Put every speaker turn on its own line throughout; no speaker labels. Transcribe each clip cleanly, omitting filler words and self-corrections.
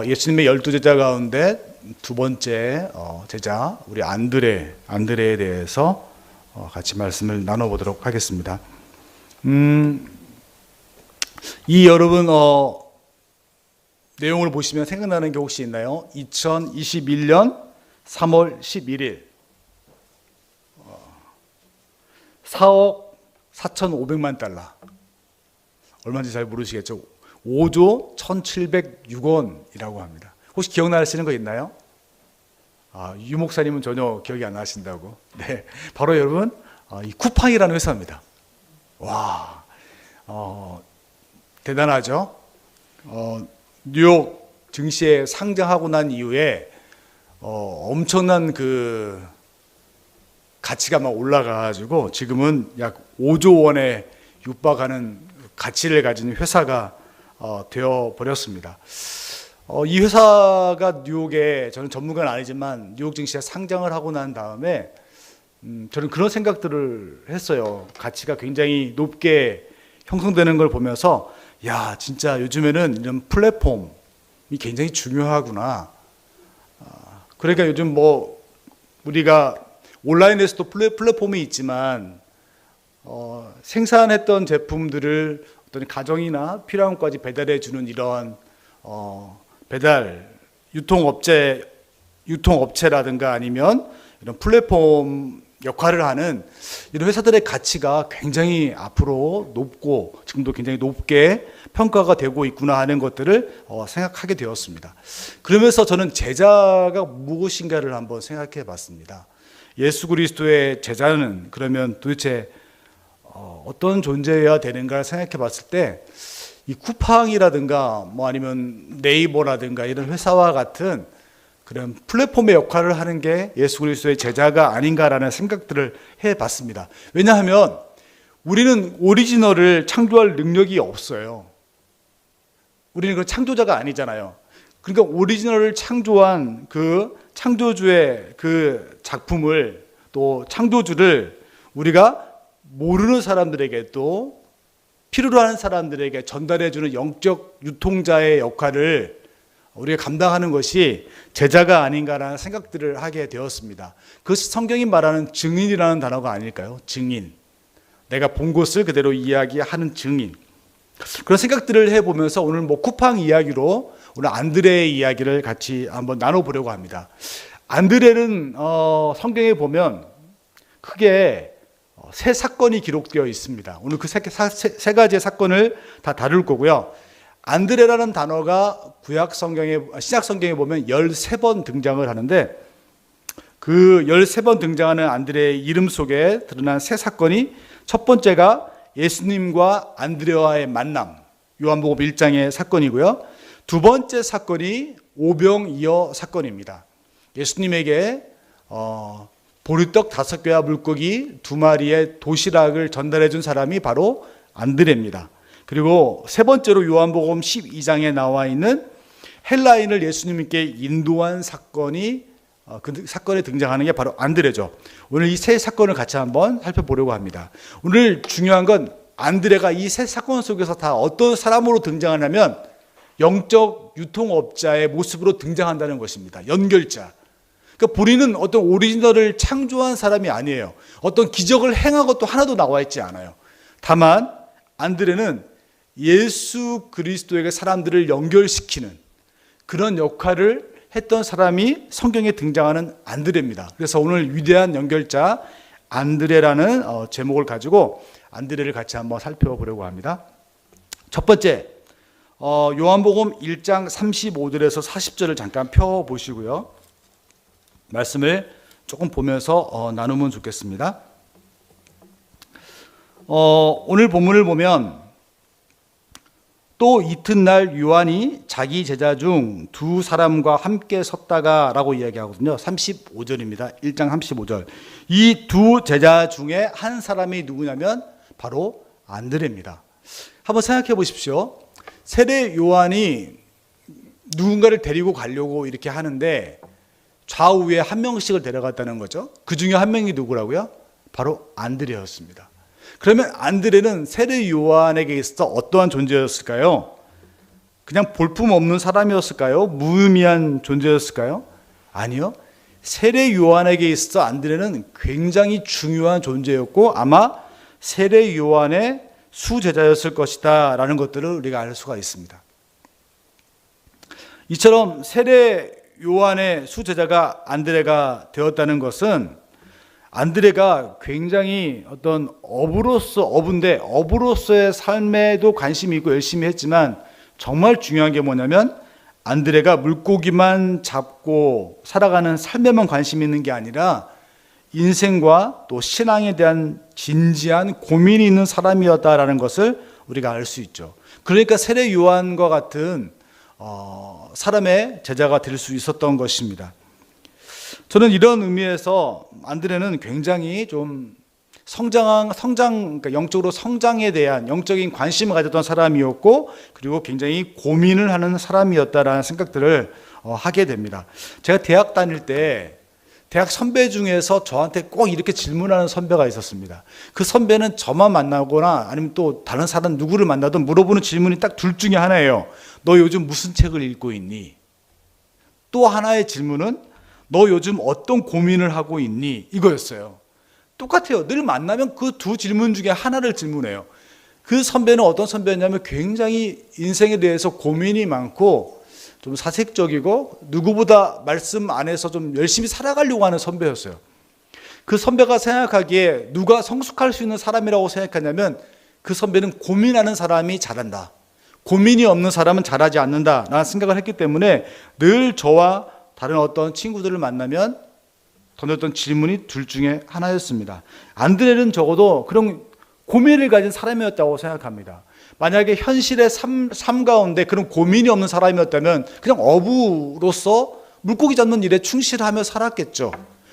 예수님의 12제자 가운데 두 번째 제자 우리 안드레에 대해서 같이 말씀을 나눠보도록 하겠습니다. 이 여러분 내용을 보시면 생각나는 게 혹시 있나요? 2021년 3월 11일 4억 4,500만 달러 얼마인지 잘 모르시겠죠? 5조 1,706원이라고 합니다. 혹시 기억나시는 거 있나요? 유 목사님은 전혀 기억이 안 나신다고. 네, 바로 여러분 이 쿠팡이라는 회사입니다. 와, 대단하죠? 뉴욕 증시에 상장하고 난 이후에 엄청난 그 가치가 막 올라가가지고 지금은 약 5조 원에 육박하는 가치를 가진 회사가 되어 버렸습니다. 이 회사가 뉴욕에, 저는 전문가는 아니지만 뉴욕 증시에 상장을 하고 난 다음에 저는 그런 생각들을 했어요. 가치가 굉장히 높게 형성되는 걸 보면서 야, 진짜 요즘에는 이런 플랫폼이 굉장히 중요하구나. 그러니까 요즘 뭐 우리가 온라인에서도 플랫폼이 있지만 생산했던 제품들을 어떤 가정이나 필요한 것까지 배달해 주는 이런 배달 유통업체라든가 아니면 이런 플랫폼 역할을 하는 이런 회사들의 가치가 굉장히 앞으로 높고 지금도 굉장히 높게 평가가 되고 있구나 하는 것들을 생각하게 되었습니다. 그러면서 저는 제자가 무엇인가를 한번 생각해 봤습니다. 예수 그리스도의 제자는 그러면 도대체 어떤 존재여야 되는가 생각해 봤을 때 이 쿠팡이라든가 뭐 아니면 네이버라든가 이런 회사와 같은 그런 플랫폼의 역할을 하는 게 예수 그리스도의 제자가 아닌가라는 생각들을 해봤습니다. 왜냐하면 우리는 오리지널을 창조할 능력이 없어요. 우리는 그 창조자가 아니잖아요. 그러니까 오리지널을 창조한 그 창조주의 그 작품을 또 창조주를 우리가 모르는 사람들에게 또 필요로 하는 사람들에게 전달해주는 영적 유통자의 역할을 우리가 감당하는 것이 제자가 아닌가라는 생각들을 하게 되었습니다. 그것이 성경이 말하는 증인이라는 단어가 아닐까요? 증인. 내가 본 것을 그대로 이야기하는 증인. 그런 생각들을 해보면서 오늘 뭐 쿠팡 이야기로 오늘 안드레의 이야기를 같이 한번 나눠보려고 합니다. 안드레는 성경에 보면 크게 세 사건이 기록되어 있습니다. 오늘 그 세 가지의 사건을 다 다룰 거고요. 안드레라는 단어가 신약 성경에 보면 13번 등장을 하는데 그 13번 등장하는 안드레의 이름 속에 드러난 세 사건이 첫 번째가 예수님과 안드레와의 만남, 요한복음 1장의 사건이고요. 두 번째 사건이 오병이어 사건입니다. 예수님에게 보리떡 5개와 물고기 2마리의 도시락을 전달해 준 사람이 바로 안드레입니다. 그리고 세 번째로 요한복음 12장에 나와 있는 헬라인을 예수님께 인도한 사건이 그 사건에 등장하는 게 바로 안드레죠. 오늘 이 세 사건을 같이 한번 살펴보려고 합니다. 오늘 중요한 건 안드레가 이 세 사건 속에서 다 어떤 사람으로 등장하냐면 영적 유통업자의 모습으로 등장한다는 것입니다. 연결자. 그러니까 본인은 어떤 오리지널을 창조한 사람이 아니에요. 어떤 기적을 행한 것도 하나도 나와 있지 않아요. 다만 안드레는 예수 그리스도에게 사람들을 연결시키는 그런 역할을 했던 사람이 성경에 등장하는 안드레입니다. 그래서 오늘 위대한 연결자 안드레라는 제목을 가지고 안드레를 같이 한번 살펴보려고 합니다. 첫 번째, 요한복음 1장 35절에서 40절을 잠깐 펴보시고요. 말씀을 조금 보면서 나누면 좋겠습니다. 오늘 본문을 보면 또 이튿날 요한이 자기 제자 중 두 사람과 함께 섰다가 라고 이야기하거든요. 35절입니다. 1장 35절. 이 두 제자 중에 한 사람이 누구냐면 바로 안드레입니다. 한번 생각해 보십시오. 세례 요한이 누군가를 데리고 가려고 이렇게 하는데 좌우에 한 명씩을 데려갔다는 거죠. 그 중에 한 명이 누구라고요? 바로 안드레였습니다. 그러면 안드레는 세례 요한에게 있어서 어떠한 존재였을까요? 그냥 볼품없는 사람이었을까요? 무의미한 존재였을까요? 아니요. 세례 요한에게 있어 안드레는 굉장히 중요한 존재였고 아마 세례 요한의 수제자였을 것이다 라는 것들을 우리가 알 수가 있습니다. 이처럼 세례 요한의 수제자가 안드레가 되었다는 것은 안드레가 굉장히 어떤 어부로서의 삶에도 관심이 있고 열심히 했지만 정말 중요한 게 뭐냐면 안드레가 물고기만 잡고 살아가는 삶에만 관심이 있는 게 아니라 인생과 또 신앙에 대한 진지한 고민이 있는 사람이었다라는 것을 우리가 알 수 있죠. 그러니까 세례 요한과 같은 사람의 제자가 될 수 있었던 것입니다. 저는 이런 의미에서 안드레는 굉장히 좀 그러니까 영적으로 성장에 대한 영적인 관심을 가졌던 사람이었고 그리고 굉장히 고민을 하는 사람이었다라는 생각들을 하게 됩니다. 제가 대학 다닐 때 대학 선배 중에서 저한테 꼭 이렇게 질문하는 선배가 있었습니다. 그 선배는 저만 만나거나 아니면 또 다른 사람 누구를 만나든 물어보는 질문이 딱 둘 중에 하나예요. 너 요즘 무슨 책을 읽고 있니? 또 하나의 질문은 너 요즘 어떤 고민을 하고 있니? 이거였어요. 똑같아요. 늘 만나면 그 두 질문 중에 하나를 질문해요. 그 선배는 어떤 선배였냐면 굉장히 인생에 대해서 고민이 많고 좀 사색적이고 누구보다 말씀 안에서 좀 열심히 살아가려고 하는 선배였어요. 그 선배가 생각하기에 누가 성숙할 수 있는 사람이라고 생각하냐면 그 선배는 고민하는 사람이 잘한다. 고민이 없는 사람은 잘하지 않는다 라는 생각을 했기 때문에 늘 저와 다른 어떤 친구들을 만나면 던졌던 질문이 둘 중에 하나였습니다. 안드레는 적어도 그런 고민을 가진 사람이었다고 생각합니다. 만약에 현실의 삶 가운데 그런 고민이 없는 사람이었다면 그냥 어부로서 물고기 잡는 일에 충실하며 살았겠죠.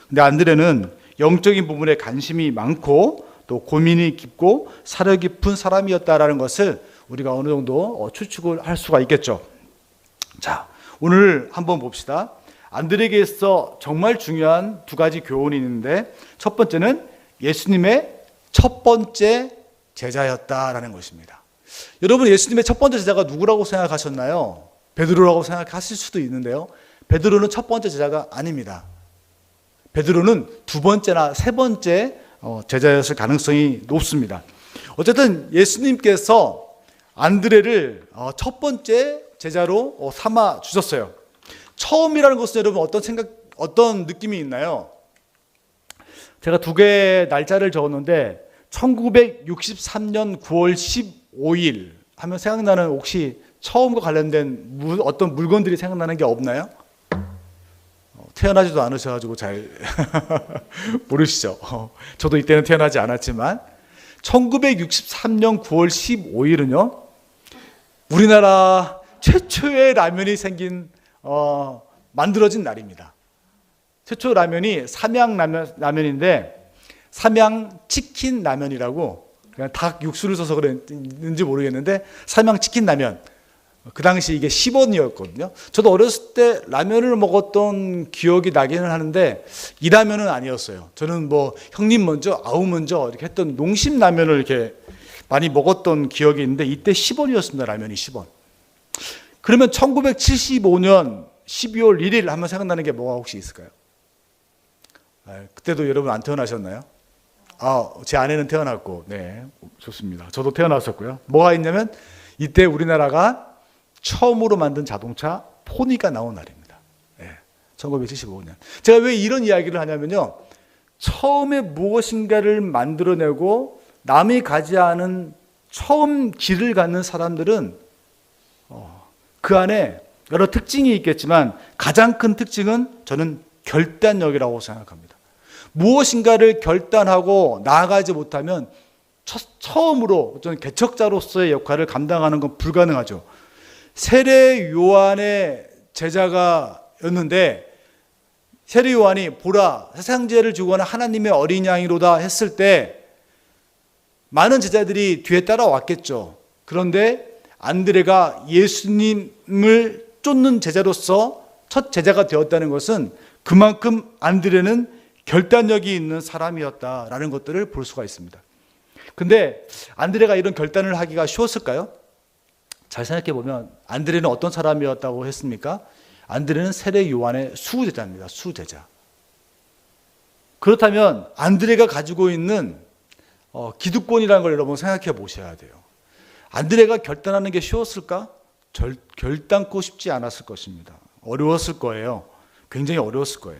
근데 안드레는 영적인 부분에 관심이 많고 또 고민이 깊고 사려 깊은 사람이었다라는 것을 우리가 어느 정도 추측을 할 수가 있겠죠. 자, 오늘 한번 봅시다. 안드레에게 있어 정말 중요한 두 가지 교훈이 있는데 첫 번째는 예수님의 첫 번째 제자였다라는 것입니다. 여러분 예수님의 첫 번째 제자가 누구라고 생각하셨나요? 베드로라고 생각하실 수도 있는데요. 베드로는 첫 번째 제자가 아닙니다. 베드로는 두 번째나 세 번째 제자였을 가능성이 높습니다. 어쨌든 예수님께서 안드레를 첫 번째 제자로 삼아 주셨어요. 처음이라는 것은 여러분 어떤 느낌이 있나요? 제가 두 개의 날짜를 적었는데 1963년 9월 15일 하면 생각나는 혹시 처음과 관련된 어떤 물건들이 생각나는 게 없나요? 태어나지도 않으셔가지고 잘 모르시죠. 저도 이때는 태어나지 않았지만 1963년 9월 15일은요 우리나라 최초의 라면이 만들어진 날입니다. 최초 라면이 삼양라면인데 삼양치킨 라면이라고 그냥 닭 육수를 써서 그랬는지 모르겠는데 삼양치킨 라면 그 당시 이게 10원이었거든요. 저도 어렸을 때 라면을 먹었던 기억이 나기는 하는데 이 라면은 아니었어요. 저는 뭐 형님 먼저 아우 먼저 이렇게 했던 농심 라면을 이렇게 많이 먹었던 기억이 있는데 이때 10원이었습니다. 라면이 10원. 그러면 1975년 12월 1일 하면 생각나는 게 뭐가 혹시 있을까요? 그때도 여러분 안 태어나셨나요? 제 아내는 태어났고, 네, 좋습니다. 저도 태어났었고요. 뭐가 있냐면 이때 우리나라가 처음으로 만든 자동차 포니가 나온 날입니다. 네, 1975년. 제가 왜 이런 이야기를 하냐면요. 처음에 무엇인가를 만들어내고 남이 가지 않은 처음 길을 갖는 사람들은 그 안에 여러 특징이 있겠지만 가장 큰 특징은 저는 결단력이라고 생각합니다. 무엇인가를 결단하고 나아가지 못하면 처음으로 어떤 개척자로서의 역할을 감당하는 건 불가능하죠. 세례 요한의 제자가였는데 세례 요한이 보라 세상 죄를 지고 가는 하나님의 어린 양이로다 했을 때 많은 제자들이 뒤에 따라왔겠죠. 그런데 안드레가 예수님을 쫓는 제자로서 첫 제자가 되었다는 것은 그만큼 안드레는 결단력이 있는 사람이었다라는 것들을 볼 수가 있습니다. 근데 안드레가 이런 결단을 하기가 쉬웠을까요? 잘 생각해 보면 안드레는 어떤 사람이었다고 했습니까? 안드레는 세례 요한의 수제자입니다. 수제자. 그렇다면 안드레가 가지고 있는 기득권이라는 걸 여러분 생각해 보셔야 돼요. 안드레가 결단하는 게 쉬웠을까? 결단코 쉽지 않았을 것입니다. 어려웠을 거예요. 굉장히 어려웠을 거예요.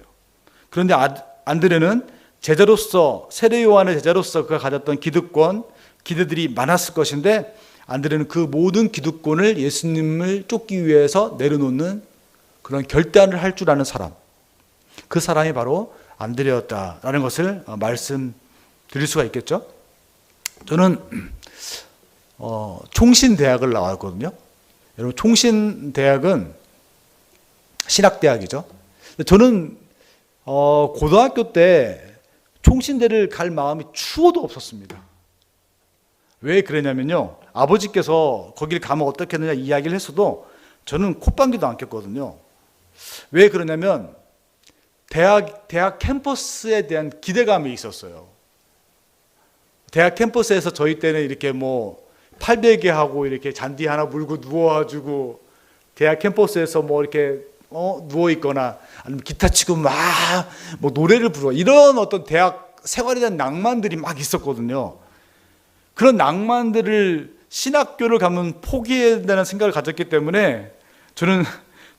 그런데 안드레는 제자로서, 세례 요한의 제자로서 그가 가졌던 기득권, 기대들이 많았을 것인데 안드레는 그 모든 기득권을 예수님을 쫓기 위해서 내려놓는 그런 결단을 할 줄 아는 사람, 그 사람이 바로 안드레였다라는 것을 말씀드릴 수가 있겠죠. 저는 총신대학을 나왔거든요. 여러분, 총신대학은 신학대학이죠. 저는 고등학교 때 총신대를 갈 마음이 추워도 없었습니다. 왜 그러냐면요, 아버지께서 거길 가면 어떻겠느냐 이야기를 했어도 저는 콧방귀도 안 꼈거든요. 왜 그러냐면 대학 캠퍼스에 대한 기대감이 있었어요. 대학 캠퍼스에서 저희 때는 이렇게 뭐 팔베개 하고 이렇게 잔디 하나 물고 누워가지고 대학 캠퍼스에서 뭐 이렇게 누워 있거나 아니면 기타 치고 막 뭐 노래를 부르고 이런 어떤 대학 생활에 대한 낭만들이 막 있었거든요. 그런 낭만들을 신학교를 가면 포기해야 된다는 생각을 가졌기 때문에 저는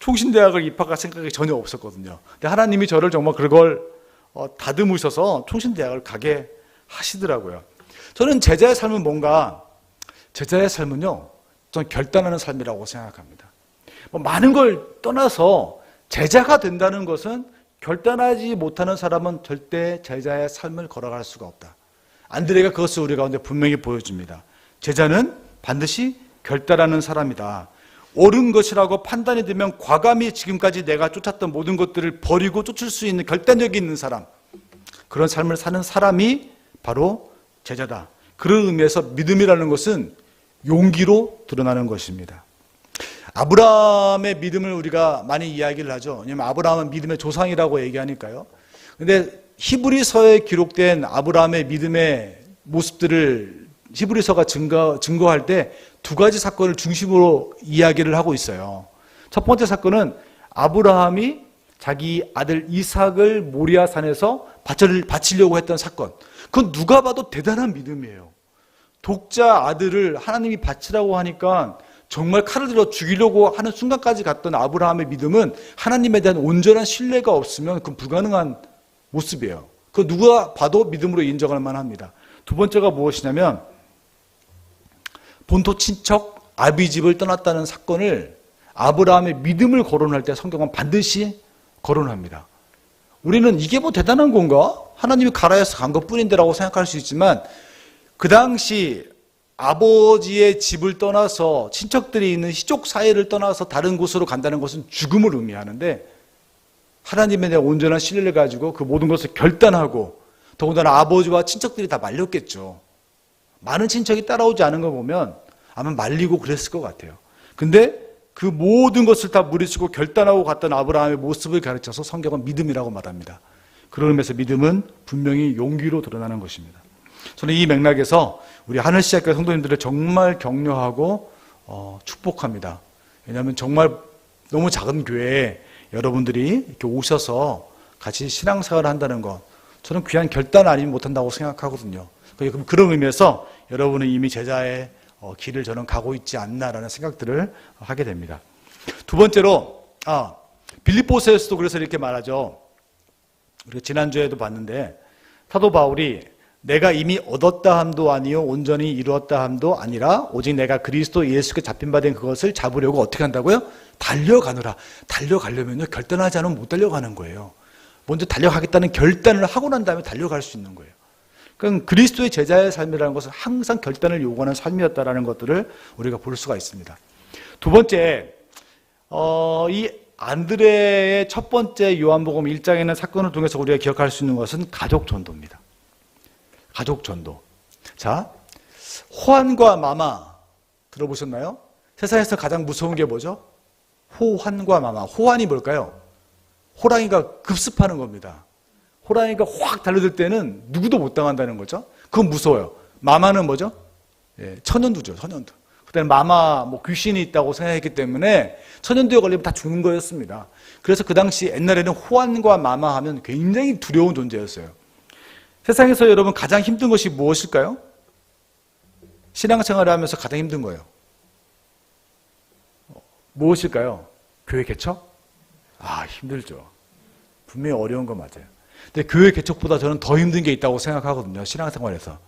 총신대학을 입학할 생각이 전혀 없었거든요. 근데 하나님이 저를 정말 그걸 다듬으셔서 총신대학을 가게 하시더라고요. 저는 제자의 삶은 뭔가, 제자의 삶은요, 전 결단하는 삶이라고 생각합니다. 많은 걸 떠나서 제자가 된다는 것은 결단하지 못하는 사람은 절대 제자의 삶을 걸어갈 수가 없다. 안드레가 그것을 우리 가운데 분명히 보여줍니다. 제자는 반드시 결단하는 사람이다. 옳은 것이라고 판단이 되면 과감히 지금까지 내가 쫓았던 모든 것들을 버리고 쫓을 수 있는 결단력이 있는 사람, 그런 삶을 사는 사람이 바로 제자다. 그런 의미에서 믿음이라는 것은 용기로 드러나는 것입니다. 아브라함의 믿음을 우리가 많이 이야기를 하죠. 왜냐하면 아브라함은 믿음의 조상이라고 얘기하니까요. 그런데 히브리서에 기록된 아브라함의 믿음의 모습들을 히브리서가 증거할 때 두 가지 사건을 중심으로 이야기를 하고 있어요. 첫 번째 사건은 아브라함이 자기 아들 이삭을 모리아산에서 바치려고 했던 사건. 그건 누가 봐도 대단한 믿음이에요. 독자 아들을 하나님이 바치라고 하니까 정말 칼을 들어 죽이려고 하는 순간까지 갔던 아브라함의 믿음은 하나님에 대한 온전한 신뢰가 없으면 그건 불가능한 모습이에요. 그 누가 봐도 믿음으로 인정할 만합니다. 두 번째가 무엇이냐면 본토 친척 아비집을 떠났다는 사건을 아브라함의 믿음을 거론할 때 성경은 반드시 거론합니다. 우리는 이게 뭐 대단한 건가? 하나님이 가라 해서 간 것뿐인데라고 생각할 수 있지만 그 당시 아버지의 집을 떠나서 친척들이 있는 시족 사회를 떠나서 다른 곳으로 간다는 것은 죽음을 의미하는데 하나님에 대한 온전한 신뢰를 가지고 그 모든 것을 결단하고 더군다나 아버지와 친척들이 다 말렸겠죠. 많은 친척이 따라오지 않은 거 보면 아마 말리고 그랬을 것 같아요. 근데 그 모든 것을 다 무리치고 결단하고 갔던 아브라함의 모습을 가르쳐서 성경은 믿음이라고 말합니다. 그런 의미에서 믿음은 분명히 용기로 드러나는 것입니다. 저는 이 맥락에서 우리 하늘시작교회 성도님들을 정말 격려하고 축복합니다. 왜냐하면 정말 너무 작은 교회에 여러분들이 이렇게 오셔서 같이 신앙생활을 한다는 것, 저는 귀한 결단 아니면 못한다고 생각하거든요. 그런 의미에서 여러분은 이미 제자의 길을 저는 가고 있지 않나라는 생각들을 하게 됩니다. 두 번째로 빌립보서에서도 그래서 이렇게 말하죠. 우리가 지난주에도 봤는데 사도 바울이 내가 이미 얻었다 함도 아니요 온전히 이루었다 함도 아니라 오직 내가 그리스도 예수께 잡힌 바 된 그것을 잡으려고 어떻게 한다고요? 달려가노라. 달려가려면요 결단하지 않으면 못 달려가는 거예요. 먼저 달려가겠다는 결단을 하고 난 다음에 달려갈 수 있는 거예요. 그러니까 그리스도의 제자의 삶이라는 것은 항상 결단을 요구하는 삶이었다라는 것들을 우리가 볼 수가 있습니다. 두 번째, 이 안드레의 첫 번째 요한복음 1장에 있는 사건을 통해서 우리가 기억할 수 있는 것은 가족 전도입니다. 가족 전도. 자, 호환과 마마 들어보셨나요? 세상에서 가장 무서운 게 뭐죠? 호환과 마마. 호환이 뭘까요? 호랑이가 급습하는 겁니다. 호랑이가 확 달려들 때는 누구도 못 당한다는 거죠. 그건 무서워요. 마마는 뭐죠? 천연두죠. 천연두. 그때 마마 뭐 귀신이 있다고 생각했기 때문에 천연두에 걸리면 다 죽는 거였습니다. 그래서 그 당시 옛날에는 호환과 마마 하면 굉장히 두려운 존재였어요. 세상에서 여러분 가장 힘든 것이 무엇일까요? 신앙생활을 하면서 가장 힘든 거예요. 무엇일까요? 교회 개척? 힘들죠. 분명히 어려운 거 맞아요. 근데 교회 개척보다 저는 더 힘든 게 있다고 생각하거든요. 신앙생활에서.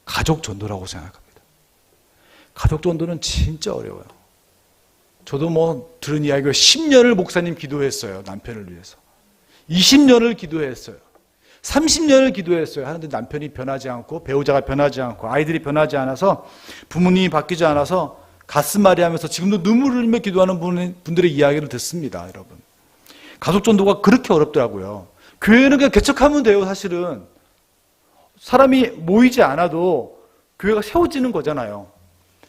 가족 전도라고 생각합니다. 가족 전도는 진짜 어려워요. 저도 뭐 들은 이야기가 10년을 목사님 기도했어요. 남편을 위해서. 20년을 기도했어요. 30년을 기도했어요. 하는데 남편이 변하지 않고 배우자가 변하지 않고 아이들이 변하지 않아서 부모님이 바뀌지 않아서 가슴앓이 하면서 지금도 눈물을 흘리며 기도하는 분들의 이야기를 듣습니다. 여러분. 가족 전도가 그렇게 어렵더라고요. 교회는 그냥 개척하면 돼요. 사실은. 사람이 모이지 않아도 교회가 세워지는 거잖아요.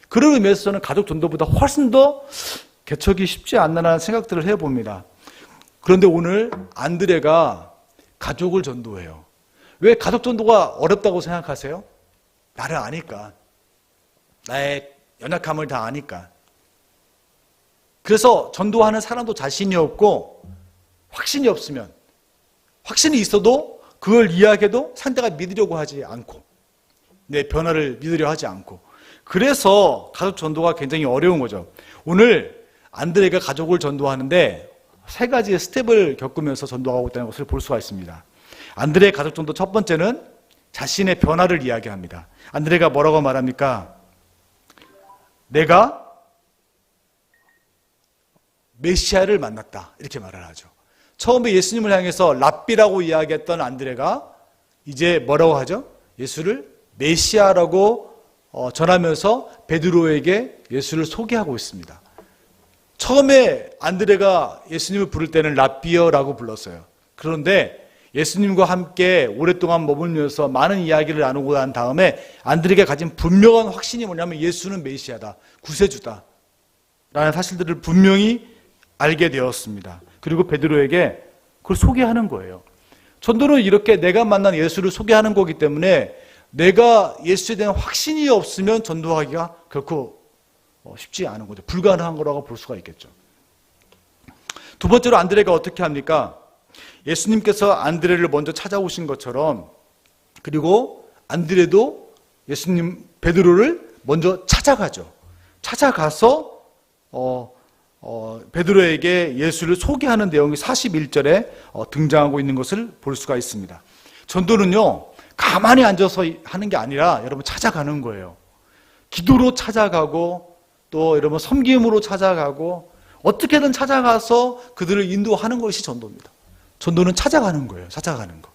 그런 의미에서 저는 가족 전도보다 훨씬 더 개척이 쉽지 않나라는 생각들을 해봅니다. 그런데 오늘 안드레가 가족을 전도해요. 왜 가족 전도가 어렵다고 생각하세요? 나를 아니까. 나의 연약함을 다 아니까. 그래서 전도하는 사람도 자신이 없고 확신이 없으면 확신이 있어도 그걸 이야기해도 상대가 믿으려고 하지 않고 내 변화를 믿으려 하지 않고 그래서 가족 전도가 굉장히 어려운 거죠. 오늘 안드레가 가족을 전도하는데 세 가지의 스텝을 겪으면서 전도하고 있다는 것을 볼 수가 있습니다. 안드레의 가족 전도 첫 번째는 자신의 변화를 이야기합니다. 안드레가 뭐라고 말합니까? 내가 메시아를 만났다 이렇게 말을 하죠. 처음에 예수님을 향해서 랍비라고 이야기했던 안드레가 이제 뭐라고 하죠? 예수를 메시아라고 전하면서 베드로에게 예수를 소개하고 있습니다. 처음에 안드레가 예수님을 부를 때는 랍비어라고 불렀어요. 그런데 예수님과 함께 오랫동안 머물면서 많은 이야기를 나누고 난 다음에 안드레가 가진 분명한 확신이 뭐냐면 예수는 메시아다, 구세주다 라는 사실들을 분명히 알게 되었습니다. 그리고 베드로에게 그걸 소개하는 거예요. 전도는 이렇게 내가 만난 예수를 소개하는 거기 때문에 내가 예수에 대한 확신이 없으면 전도하기가 결코 쉽지 않은 거죠. 불가능한 거라고 볼 수가 있겠죠. 두 번째로 안드레가 어떻게 합니까? 예수님께서 안드레를 먼저 찾아오신 것처럼 그리고 안드레도 예수님 베드로를 먼저 찾아가죠. 찾아가서 베드로에게 예수를 소개하는 내용이 41절에 등장하고 있는 것을 볼 수가 있습니다. 전도는요, 가만히 앉아서 하는 게 아니라 여러분 찾아가는 거예요. 기도로 찾아가고 또 여러분 섬김으로 찾아가고 어떻게든 찾아가서 그들을 인도하는 것이 전도입니다. 전도는 찾아가는 거예요. 찾아가는 거.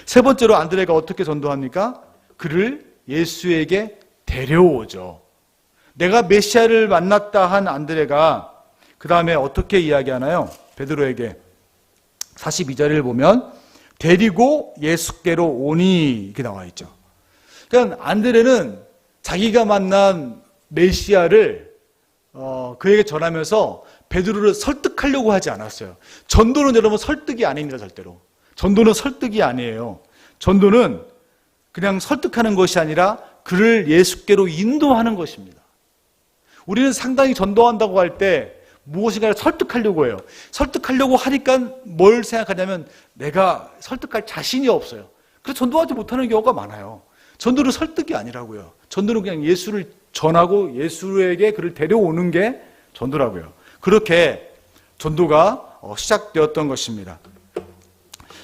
세 번째로 안드레가 어떻게 전도합니까? 그를 예수에게 데려오죠. 내가 메시아를 만났다 한 안드레가 그 다음에 어떻게 이야기하나요? 베드로에게 42절을 보면 데리고 예수께로 오니 이렇게 나와 있죠. 그러니까 안드레는 자기가 만난 메시아를 그에게 전하면서 베드로를 설득하려고 하지 않았어요. 전도는 여러분 설득이 아닙니다. 절대로. 전도는 설득이 아니에요. 전도는 그냥 설득하는 것이 아니라 그를 예수께로 인도하는 것입니다. 우리는 상당히 전도한다고 할 때 무엇인가를 설득하려고 해요. 설득하려고 하니까 뭘 생각하냐면 내가 설득할 자신이 없어요. 그래서 전도하지 못하는 경우가 많아요. 전도는 설득이 아니라고요. 전도는 그냥 예수를 전하고 예수에게 그를 데려오는 게 전도라고요. 그렇게 전도가 시작되었던 것입니다.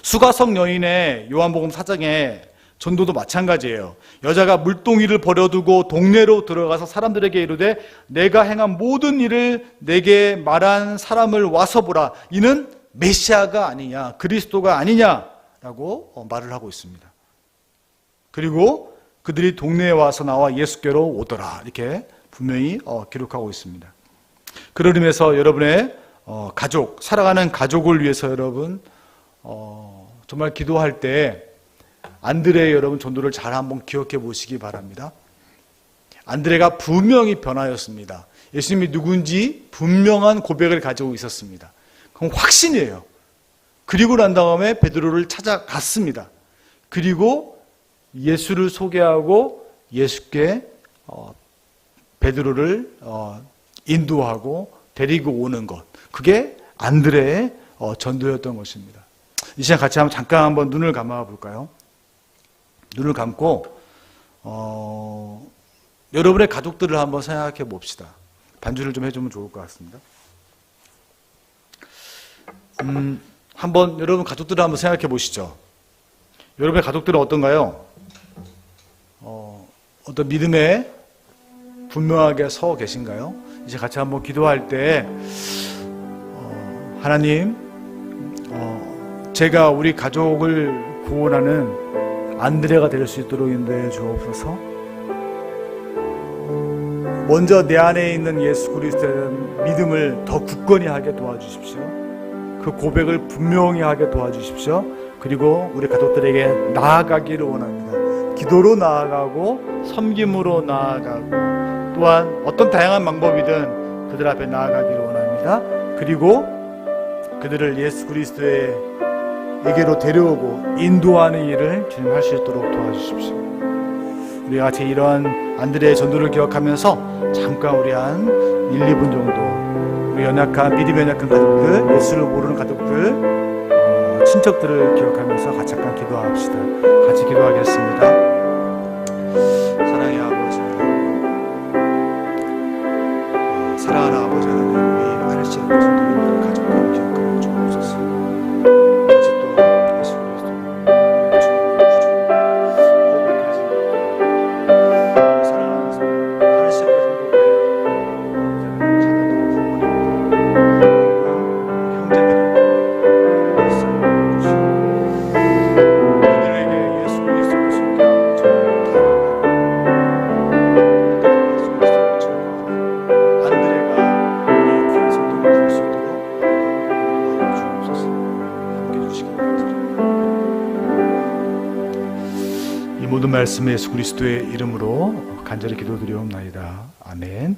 수가성 여인의 요한복음 4장에 전도도 마찬가지예요. 여자가 물동이를 버려두고 동네로 들어가서 사람들에게 이르되 내가 행한 모든 일을 내게 말한 사람을 와서 보라. 이는 메시아가 아니냐, 그리스도가 아니냐라고 말을 하고 있습니다. 그리고 그들이 동네에 와서 나와 예수께로 오더라. 이렇게 분명히 기록하고 있습니다. 그런 의미에서 여러분의 가족, 살아가는 가족을 위해서 여러분 정말 기도할 때 안드레 여러분 전도를 잘 한번 기억해 보시기 바랍니다. 안드레가 분명히 변하였습니다. 예수님이 누군지 분명한 고백을 가지고 있었습니다. 그건 확신이에요. 그리고 난 다음에 베드로를 찾아갔습니다. 그리고 예수를 소개하고 예수께 베드로를 인도하고 데리고 오는 것, 그게 안드레의 전도였던 것입니다. 이 시간 같이 잠깐 한번 눈을 감아 볼까요? 눈을 감고 여러분의 가족들을 한번 생각해 봅시다. 반주를 좀 해주면 좋을 것 같습니다. 한번 여러분 가족들을 한번 생각해 보시죠. 여러분의 가족들은 어떤가요? 어떤 믿음에 분명하게 서 계신가요? 이제 같이 한번 기도할 때 하나님, 제가 우리 가족을 구원하는 안드레가 될 수 있도록 인도해 주옵소서. 먼저 내 안에 있는 예수 그리스도의 믿음을 더 굳건히 하게 도와주십시오. 그 고백을 분명히 하게 도와주십시오. 그리고 우리 가족들에게 나아가기를 원합니다. 기도로 나아가고 섬김으로 나아가고 또한 어떤 다양한 방법이든 그들 앞에 나아가기를 원합니다. 그리고 그들을 예수 그리스도에게로 데려오고 인도하는 일을 주님 할 수 있도록 도와주십시오. 우리 같이 이러한 안드레의 전도를 기억하면서 잠깐 우리 한 1, 2분 정도 우리 연약한 믿음이 연약한 가족들, 예수를 모르는 가족들, 친척들을 기억하면서 같이 잠깐 기도합시다. 같이 기도하겠습니다. 사랑의 아버지, 사랑하는 아버지 하나님, 우리 아르시 아버지들 가족들을 기억하여 주옵소서. 같이 또 예수 그리스도를 사랑하는 아르시 모든 말씀 예수 그리스도의 이름으로 간절히 기도드리옵나이다. 아멘.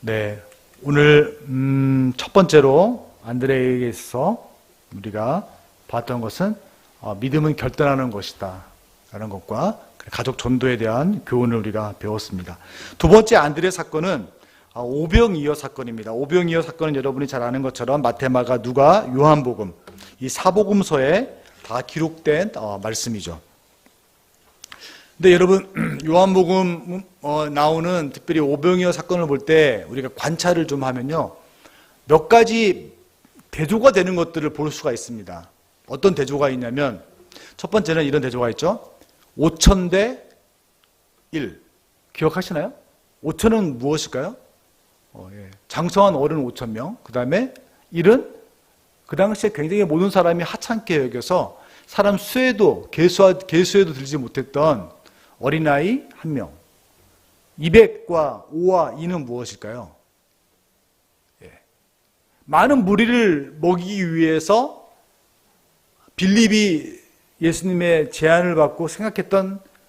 네, 오늘 첫 번째로 안드레에게서 우리가 봤던 것은 믿음은 결단하는 것이다 라는 것과 가족 전도에 대한 교훈을 우리가 배웠습니다. 두 번째 안드레 사건은 오병이어 사건입니다. 오병이어 사건은 여러분이 잘 아는 것처럼 마태, 마가, 누가, 요한복음 이 사복음서에 다 기록된 말씀이죠. 근데 여러분 요한복음 나오는 특별히 오병이어 사건을 볼 때 우리가 관찰을 좀 하면요, 몇 가지 대조가 되는 것들을 볼 수가 있습니다. 어떤 대조가 있냐면 첫 번째는 이런 대조가 있죠. 5천 대 1 기억하시나요? 5천은 무엇일까요? 장성한 어른 5천 명, 그 다음에 1은 그 당시에 굉장히 모든 사람이 하찮게 여겨서 사람 수에도 개수에도 들지 못했던 어린아이 1명. 200과 5와 2는 무엇일까요? 많은 무리를 먹이기 위해서 빌립이 예수님의 제안을 받고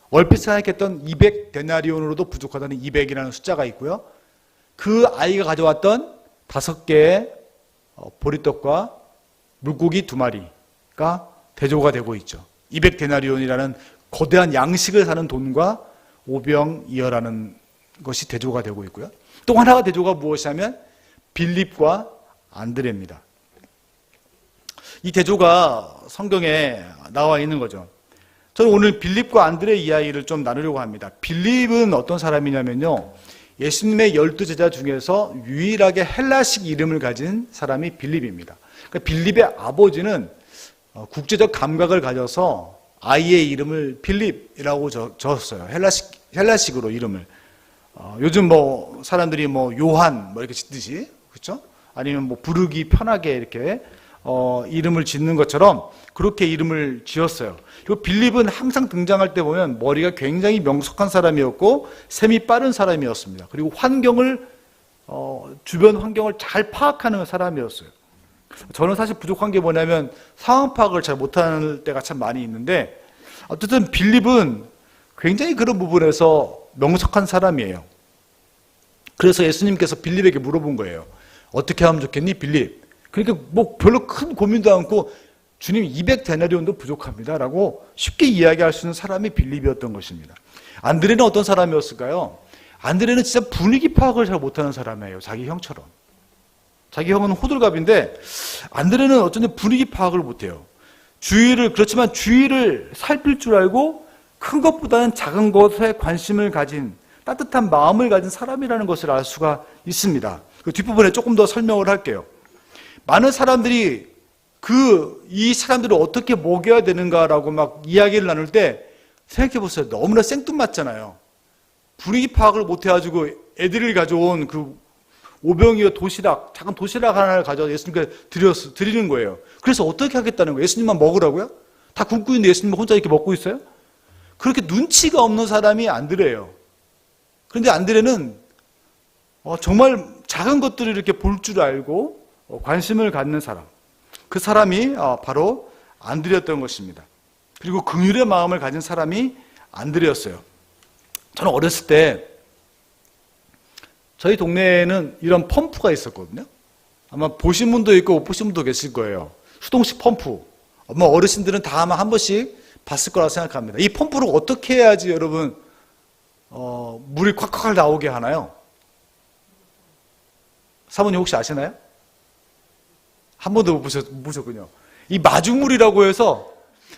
얼핏 생각했던 200데나리온으로도 부족하다는 200이라는 숫자가 있고요. 그 아이가 가져왔던 5개의 보리떡과 물고기 2마리가 대조가 되고 있죠. 200데나리온이라는 거대한 양식을 사는 돈과 오병이어라는 것이 대조가 되고 있고요. 또 하나가 대조가 무엇이냐면 빌립과 안드레입니다. 이 대조가 성경에 나와 있는 거죠. 저는 오늘 빌립과 안드레 이야기를 좀 나누려고 합니다. 빌립은 어떤 사람이냐면요, 예수님의 12제자 중에서 유일하게 헬라식 이름을 가진 사람이 빌립입니다. 그러니까 빌립의 아버지는 국제적 감각을 가져서 아이의 이름을 빌립이라고 적었어요. 헬라식으로 이름을. 요즘 사람들이 요한 이렇게 짓듯이, 그렇죠? 아니면 부르기 편하게 이렇게 이름을 짓는 것처럼 그렇게 이름을 지었어요. 그리고 빌립은 항상 등장할 때 보면 머리가 굉장히 명석한 사람이었고 셈이 빠른 사람이었습니다. 그리고 주변 환경을 잘 파악하는 사람이었어요. 저는 사실 부족한 게 뭐냐면 상황 파악을 잘 못하는 때가 참 많이 있는데, 어쨌든 빌립은 굉장히 그런 부분에서 명석한 사람이에요. 그래서 예수님께서 빌립에게 물어본 거예요. 어떻게 하면 좋겠니, 빌립? 그러니까 별로 큰 고민도 않고 주님 200데나리온도 부족합니다 라고 쉽게 이야기할 수 있는 사람이 빌립이었던 것입니다. 안드레는 어떤 사람이었을까요? 안드레는 진짜 분위기 파악을 잘 못하는 사람이에요. 자기 형처럼. 자기 형은 호들갑인데 안드레는 어쩐지 분위기 파악을 못해요. 그렇지만 주위를 살필 줄 알고 큰 것보다는 작은 것에 관심을 가진 따뜻한 마음을 가진 사람이라는 것을 알 수가 있습니다. 그 뒷부분에 조금 더 설명을 할게요. 많은 사람들이 이 사람들을 어떻게 먹여야 되는가라고 막 이야기를 나눌 때 생각해 보세요. 너무나 생뚱맞잖아요. 분위기 파악을 못 해가지고 애들을 가져온 그 오병이어 도시락, 작은 도시락 하나를 가져와 예수님께 드리는 거예요. 그래서 어떻게 하겠다는 거예요? 예수님만 먹으라고요? 다 굶고 있는데 예수님은 혼자 이렇게 먹고 있어요? 그렇게 눈치가 없는 사람이 안드레예요. 그런데 안드레는 정말 작은 것들을 이렇게 볼 줄 알고 관심을 갖는 사람. 그 사람이 바로 안드레였던 것입니다. 그리고 긍휼의 마음을 가진 사람이 안드레였어요. 저는 어렸을 때 저희 동네에는 이런 펌프가 있었거든요. 아마 보신 분도 있고 못 보신 분도 계실 거예요. 수동식 펌프. 아마 어르신들은 다 아마 한 번씩 봤을 거라고 생각합니다. 이 펌프를 어떻게 해야지 여러분 물이 콱콱 나오게 하나요? 사모님 혹시 아시나요? 한 번도 못 보셨군요. 이 마중물이라고 해서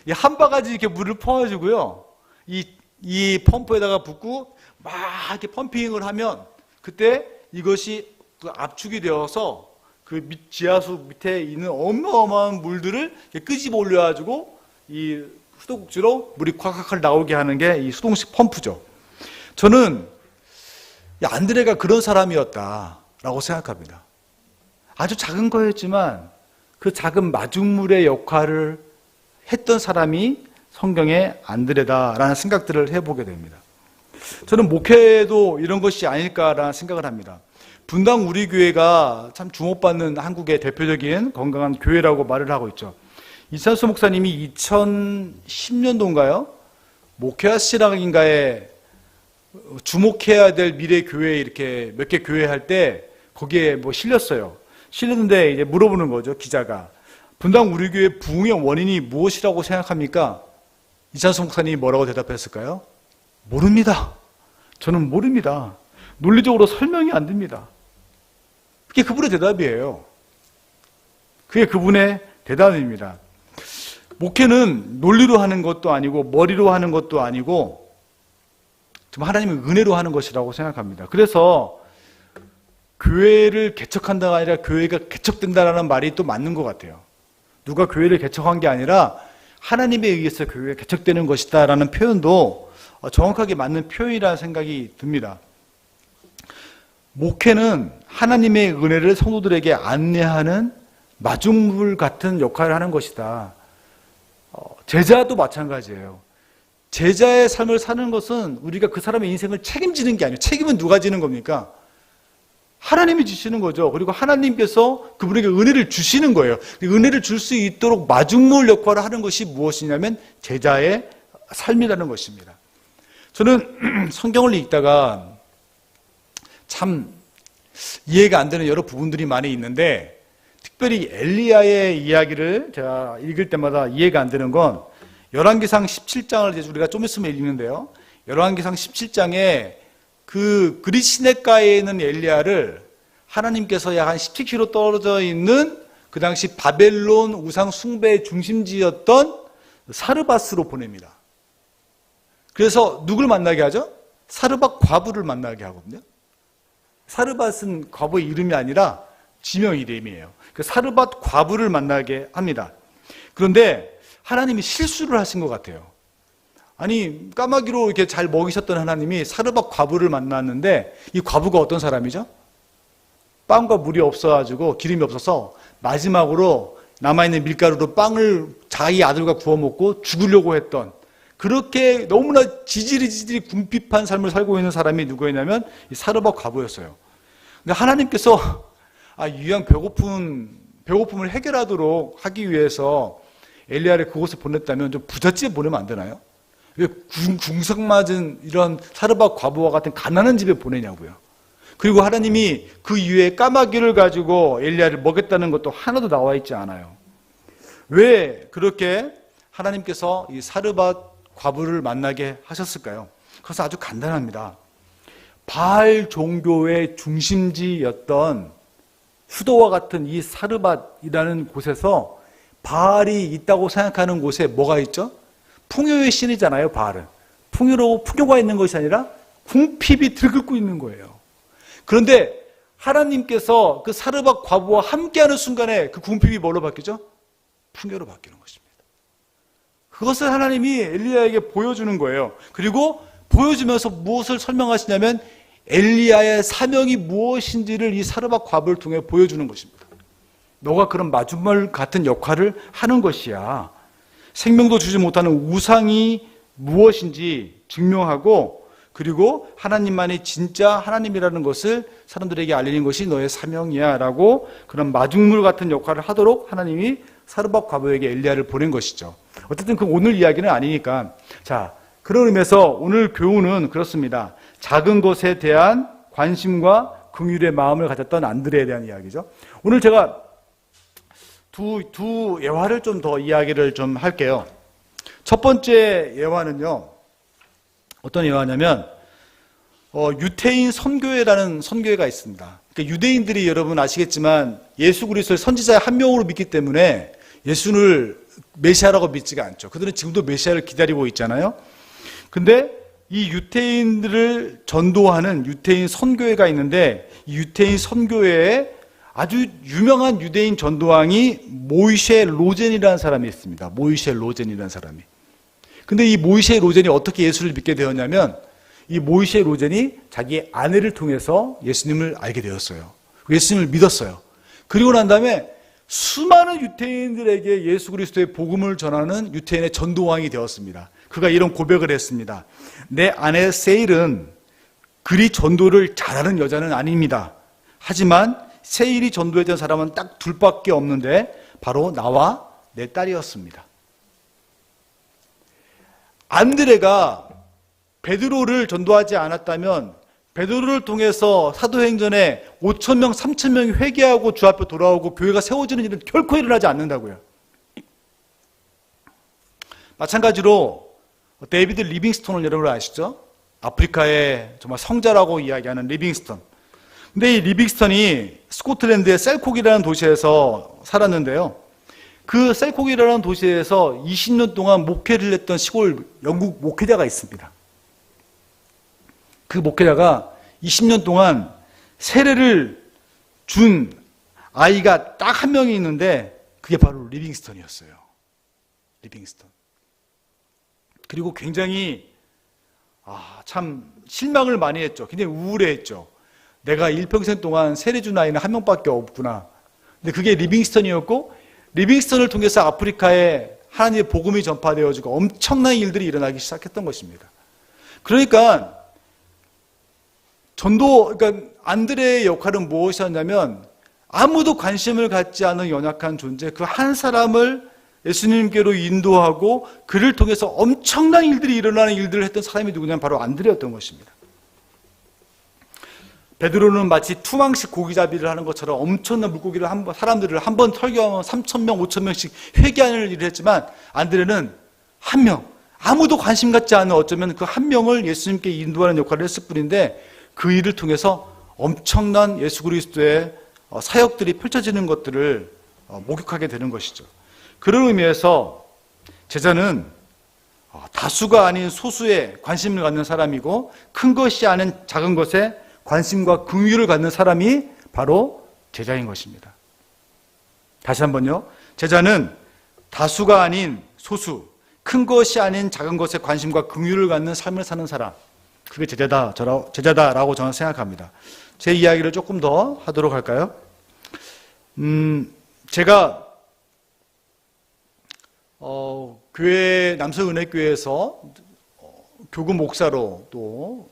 한 바가지 이렇게 물을 퍼가지고요. 이 펌프에다가 붓고 막 이렇게 펌핑을 하면 그때 이것이 그 압축이 되어서 그 지하수 밑에 있는 어마어마한 물들을 끄집어 올려가지고 이 수도꼭지로 물이 콱콱 나오게 하는 게 이 수동식 펌프죠. 저는 안드레가 그런 사람이었다라고 생각합니다. 아주 작은 거였지만 그 작은 마중물의 역할을 했던 사람이 성경의 안드레다라는 생각들을 해보게 됩니다. 저는 목회도 이런 것이 아닐까라는 생각을 합니다. 분당 우리 교회가 참 주목받는 한국의 대표적인 건강한 교회라고 말을 하고 있죠. 이찬수 목사님이 2010년도인가요? 목회하시라인가에 주목해야 될 미래 교회 이렇게 몇 개 교회 할 때 거기에 실렸어요. 실렸는데 이제 물어보는 거죠, 기자가. 분당 우리 교회 부흥의 원인이 무엇이라고 생각합니까? 이찬수 목사님이 뭐라고 대답했을까요? 모릅니다. 저는 모릅니다. 논리적으로 설명이 안 됩니다. 그게 그분의 대답이에요. 그게 그분의 대답입니다. 목회는 논리로 하는 것도 아니고 머리로 하는 것도 아니고 정말 하나님의 은혜로 하는 것이라고 생각합니다. 그래서 교회를 개척한다가 아니라 교회가 개척된다라는 말이 또 맞는 것 같아요. 누가 교회를 개척한 게 아니라 하나님에 의해서 교회가 개척되는 것이다 라는 표현도 정확하게 맞는 표현이라는 생각이 듭니다. 목회는 하나님의 은혜를 성도들에게 안내하는 마중물 같은 역할을 하는 것이다. 제자도 마찬가지예요. 제자의 삶을 사는 것은 우리가 그 사람의 인생을 책임지는 게 아니에요. 책임은 누가 지는 겁니까? 하나님이 주시는 거죠. 그리고 하나님께서 그분에게 은혜를 주시는 거예요. 은혜를 줄 수 있도록 마중물 역할을 하는 것이 무엇이냐면 제자의 삶이라는 것입니다. 저는 성경을 읽다가 참 이해가 안 되는 여러 부분들이 많이 있는데 특별히 엘리야의 이야기를 제가 읽을 때마다 이해가 안 되는 건 열왕기상 17장을 이제 우리가 좀 있으면 읽는데요. 열왕기상 17장에 그 그릿 시냇가에 있는 엘리야를 하나님께서 약 한 17km 떨어져 있는 그 당시 바벨론 우상 숭배의 중심지였던 사르밧으로 보냅니다. 그래서 누굴 만나게 하죠? 사르밧 과부를 만나게 하거든요. 사르밧은 과부의 이름이 아니라 지명 이름이에요. 그 사르밧 과부를 만나게 합니다. 그런데 하나님이 실수를 하신 것 같아요. 아니 까마귀로 이렇게 잘 먹이셨던 하나님이 사르밧 과부를 만났는데 이 과부가 어떤 사람이죠? 빵과 물이 없어가지고 기름이 없어서 마지막으로 남아있는 밀가루로 빵을 자기 아들과 구워 먹고 죽으려고 했던 그렇게 너무나 지질이 궁핍한 삶을 살고 있는 사람이 누구였냐면 이 사르밧 과부였어요. 근데 하나님께서 유양 배고픔을 해결하도록 하기 위해서 엘리야를 그곳에 보냈다면 좀 부잣집에 보내면 안 되나요? 왜 궁상맞은 이런 사르밧 과부와 같은 가난한 집에 보내냐고요. 그리고 하나님이 그 이후에 까마귀를 가지고 엘리야를 먹였다는 것도 하나도 나와 있지 않아요. 왜 그렇게 하나님께서 이 사르밧 과부를 만나게 하셨을까요? 그것은 아주 간단합니다. 바알 종교의 중심지였던 수도와 같은 이 사르밧이라는 곳에서 바알이 있다고 생각하는 곳에 뭐가 있죠? 풍요의 신이잖아요, 바알은. 풍요가 있는 것이 아니라 궁핍이 들끓고 있는 거예요. 그런데 하나님께서 그 사르밧 과부와 함께하는 순간에 그 궁핍이 뭘로 바뀌죠? 풍요로 바뀌는 것입니다. 그것을 하나님이 엘리야에게 보여주는 거예요. 그리고 보여주면서 무엇을 설명하시냐면 엘리야의 사명이 무엇인지를 이 사르밧 과부를 통해 보여주는 것입니다. 너가 그런 마중물 같은 역할을 하는 것이야. 생명도 주지 못하는 우상이 무엇인지 증명하고, 그리고 하나님만이 진짜 하나님이라는 것을 사람들에게 알리는 것이 너의 사명이야 라고, 그런 마중물 같은 역할을 하도록 하나님이 사르밧 과부에게 엘리야를 보낸 것이죠. 어쨌든 그 오늘 이야기는 아니니까. 자, 그런 의미에서 오늘 교훈은 그렇습니다. 작은 것에 대한 관심과 긍휼의 마음을 가졌던 안드레에 대한 이야기죠. 오늘 제가 두 예화를 좀 더 이야기를 좀 할게요. 첫 번째 예화는요, 어떤 예화냐면 유태인 선교회라는 선교회가 있습니다. 그러니까 유대인들이 여러분 아시겠지만 예수 그리스도를 선지자의 한 명으로 믿기 때문에 예수를 메시아라고 믿지가 않죠. 그들은 지금도 메시아를 기다리고 있잖아요. 근데 이 유태인들을 전도하는 유태인 선교회가 있는데, 이 유태인 선교회에 아주 유명한 유대인 전도왕이 모이셰 로젠이라는 사람이 있습니다. 모이셰 로젠이라는 사람이. 근데 이 모이셰 로젠이 어떻게 예수를 믿게 되었냐면, 이 모이셰 로젠이 자기 아내를 통해서 예수님을 알게 되었어요. 예수님을 믿었어요. 그리고 난 다음에 수많은 유태인들에게 예수 그리스도의 복음을 전하는 유태인의 전도왕이 되었습니다. 그가 이런 고백을 했습니다. 내 아내 세일은 그리 전도를 잘하는 여자는 아닙니다. 하지만 세일이 전도했던 사람은 딱 둘밖에 없는데 바로 나와 내 딸이었습니다. 안드레가 베드로를 전도하지 않았다면 베드로를 통해서 사도행전에 5,000명, 3,000명이 회개하고 주 앞에 돌아오고 교회가 세워지는 일은 결코 일어나지 않는다고요. 마찬가지로 데이비드 리빙스톤을 여러분 아시죠? 아프리카의 정말 성자라고 이야기하는 리빙스톤. 근데 이 리빙스턴이 스코틀랜드의 셀콕이라는 도시에서 살았는데요. 그 셀콕이라는 도시에서 20년 동안 목회를 했던 시골 영국 목회자가 있습니다. 그 목회자가 20년 동안 세례를 준 아이가 딱 한 명이 있는데 그게 바로 리빙스턴이었어요. 리빙스턴. 그리고 굉장히 참 실망을 많이 했죠. 굉장히 우울해했죠. 내가 일평생 동안 세례 준 아이는 한 명밖에 없구나. 근데 그게 리빙스턴이었고, 리빙스턴을 통해서 아프리카에 하나님의 복음이 전파되어지고 엄청난 일들이 일어나기 시작했던 것입니다. 그러니까 그러니까 안드레의 역할은 무엇이었냐면, 아무도 관심을 갖지 않은 연약한 존재, 그 한 사람을 예수님께로 인도하고 그를 통해서 엄청난 일들이 일어나는 일들을 했던 사람이 누구냐면 바로 안드레였던 것입니다. 베드로는 마치 투망식 고기잡이를 하는 것처럼 엄청난 물고기를 사람들을 한 번 설교하면 3,000명, 5,000명씩 회개하는 일을 했지만, 안드레는 한 명, 아무도 관심 갖지 않은, 어쩌면 그 한 명을 예수님께 인도하는 역할을 했을 뿐인데, 그 일을 통해서 엄청난 예수 그리스도의 사역들이 펼쳐지는 것들을 목격하게 되는 것이죠. 그런 의미에서 제자는 다수가 아닌 소수에 관심을 갖는 사람이고, 큰 것이 아닌 작은 것에 관심과 긍휼을 갖는 사람이 바로 제자인 것입니다. 다시 한번요. 제자는 다수가 아닌 소수, 큰 것이 아닌 작은 것에 관심과 긍휼을 갖는 삶을 사는 사람, 그게 제자다라고 저는 생각합니다. 제 이야기를 조금 더 하도록 할까요? 제가 교회 남서은혜교회에서 교구 목사로 또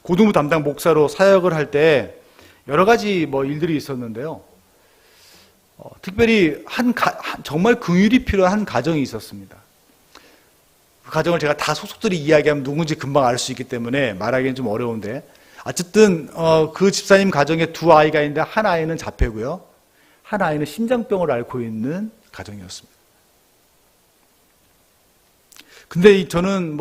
고등부 담당 목사로 사역을 할 때 여러 가지 일들이 있었는데요. 특별히 정말 긍휼이 필요한 한 가정이 있었습니다. 그 가정을 제가 다 속속들이 이야기하면 누군지 금방 알 수 있기 때문에 말하기는 좀 어려운데, 어쨌든 그 집사님 가정에 두 아이가 있는데 한 아이는 자폐고요, 한 아이는 심장병을 앓고 있는 가정이었습니다. 근데 저는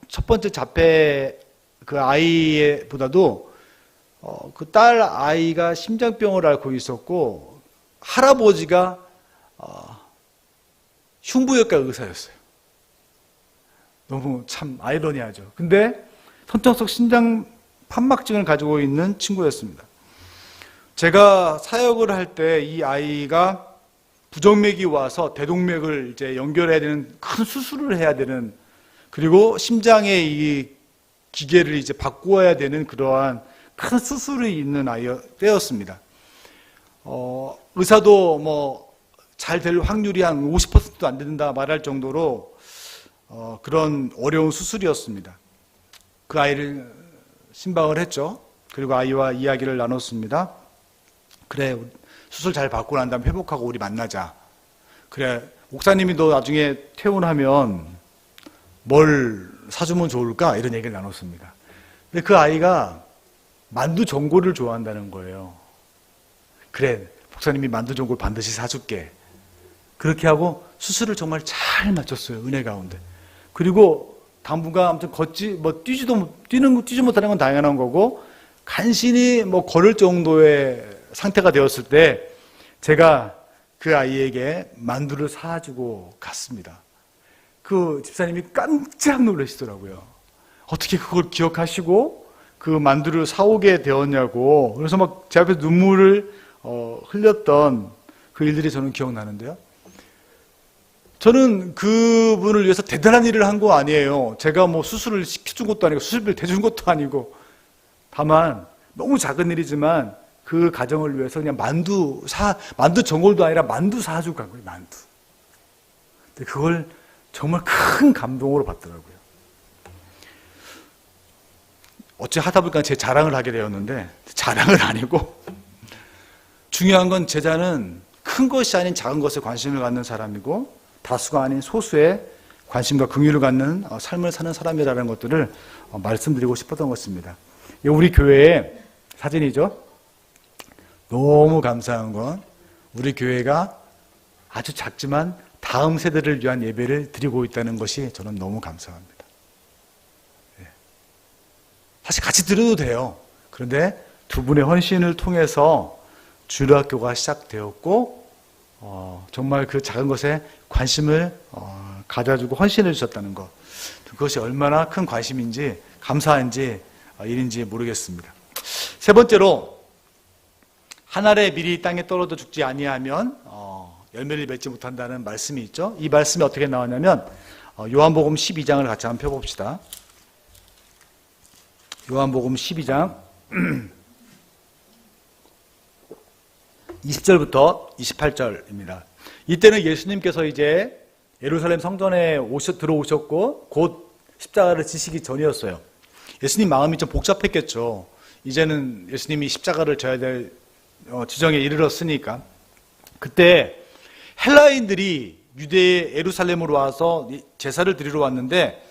첫 번째 자폐 그 아이보다도 그 딸 아이가 심장병을 앓고 있었고 할아버지가 흉부외과 의사였어요. 너무 참 아이러니하죠. 근데 선천성 신장 판막증을 가지고 있는 친구였습니다. 제가 사역을 할 때 이 아이가 부정맥이 와서 대동맥을 이제 연결해야 되는 큰 수술을 해야 되는, 그리고 심장의 이 기계를 이제 바꾸어야 되는 그러한 큰 수술이 있는 때였습니다. 의사도 뭐 잘 될 확률이 한 50%도 안 된다 말할 정도로 그런 어려운 수술이었습니다. 그 아이를 신방을 했죠. 그리고 아이와 이야기를 나눴습니다. 그래, 수술 잘 받고 난 다음에 회복하고 우리 만나자. 그래, 목사님이 너 나중에 퇴원하면 뭘 사주면 좋을까? 이런 얘기를 나눴습니다. 근데 그 아이가 만두 전골을 좋아한다는 거예요. 그래, 목사님이 만두 전골 반드시 사줄게. 그렇게 하고 수술을 정말 잘 마쳤어요. 은혜 가운데. 그리고 당분간 아무튼 뛰지 못하는 건 당연한 거고, 간신히 뭐 걸을 정도의 상태가 되었을 때 제가 그 아이에게 만두를 사주고 갔습니다. 그 집사님이 깜짝 놀라시더라고요. 어떻게 그걸 기억하시고 그 만두를 사오게 되었냐고. 그래서 막 제 앞에서 눈물을 흘렸던 그 일들이 저는 기억나는데요. 저는 그분을 위해서 대단한 일을 한 거 아니에요. 제가 뭐 수술을 시켜준 것도 아니고 수술비를 대준 것도 아니고, 다만 너무 작은 일이지만 그 가정을 위해서 그냥 만두 전골도 아니라 만두 사주고 간 거예요. 만두. 근데 그걸 정말 큰 감동으로 받더라고요. 어찌 하다 보니까 제 자랑을 하게 되었는데, 자랑은 아니고, 중요한 건 제자는 큰 것이 아닌 작은 것에 관심을 갖는 사람이고, 다수가 아닌 소수의 관심과 긍휼을 갖는 삶을 사는 사람이라는 것들을 말씀드리고 싶었던 것입니다. 우리 교회의 사진이죠. 너무 감사한 건 우리 교회가 아주 작지만 다음 세대를 위한 예배를 드리고 있다는 것이 저는 너무 감사합니다. 사실 같이 드려도 돼요. 그런데 두 분의 헌신을 통해서 주일학교가 시작되었고, 정말 그 작은 것에 관심을 가져주고 헌신해 주셨다는 것, 그것이 얼마나 큰 관심인지 감사한지 일인지 모르겠습니다. 세 번째로, 한 알에 미리 땅에 떨어져 죽지 아니하면 열매를 맺지 못한다는 말씀이 있죠. 이 말씀이 어떻게 나왔냐면 요한복음 12장을 같이 한번 펴봅시다. 요한복음 12장 20절부터 28절입니다. 이때는 예수님께서 이제 예루살렘 성전에 들어오셨고 곧 십자가를 지시기 전이었어요. 예수님 마음이 좀 복잡했겠죠. 이제는 예수님이 십자가를 져야 될 지정에 이르렀으니까. 그때 헬라인들이 유대의 예루살렘으로 와서 제사를 드리러 왔는데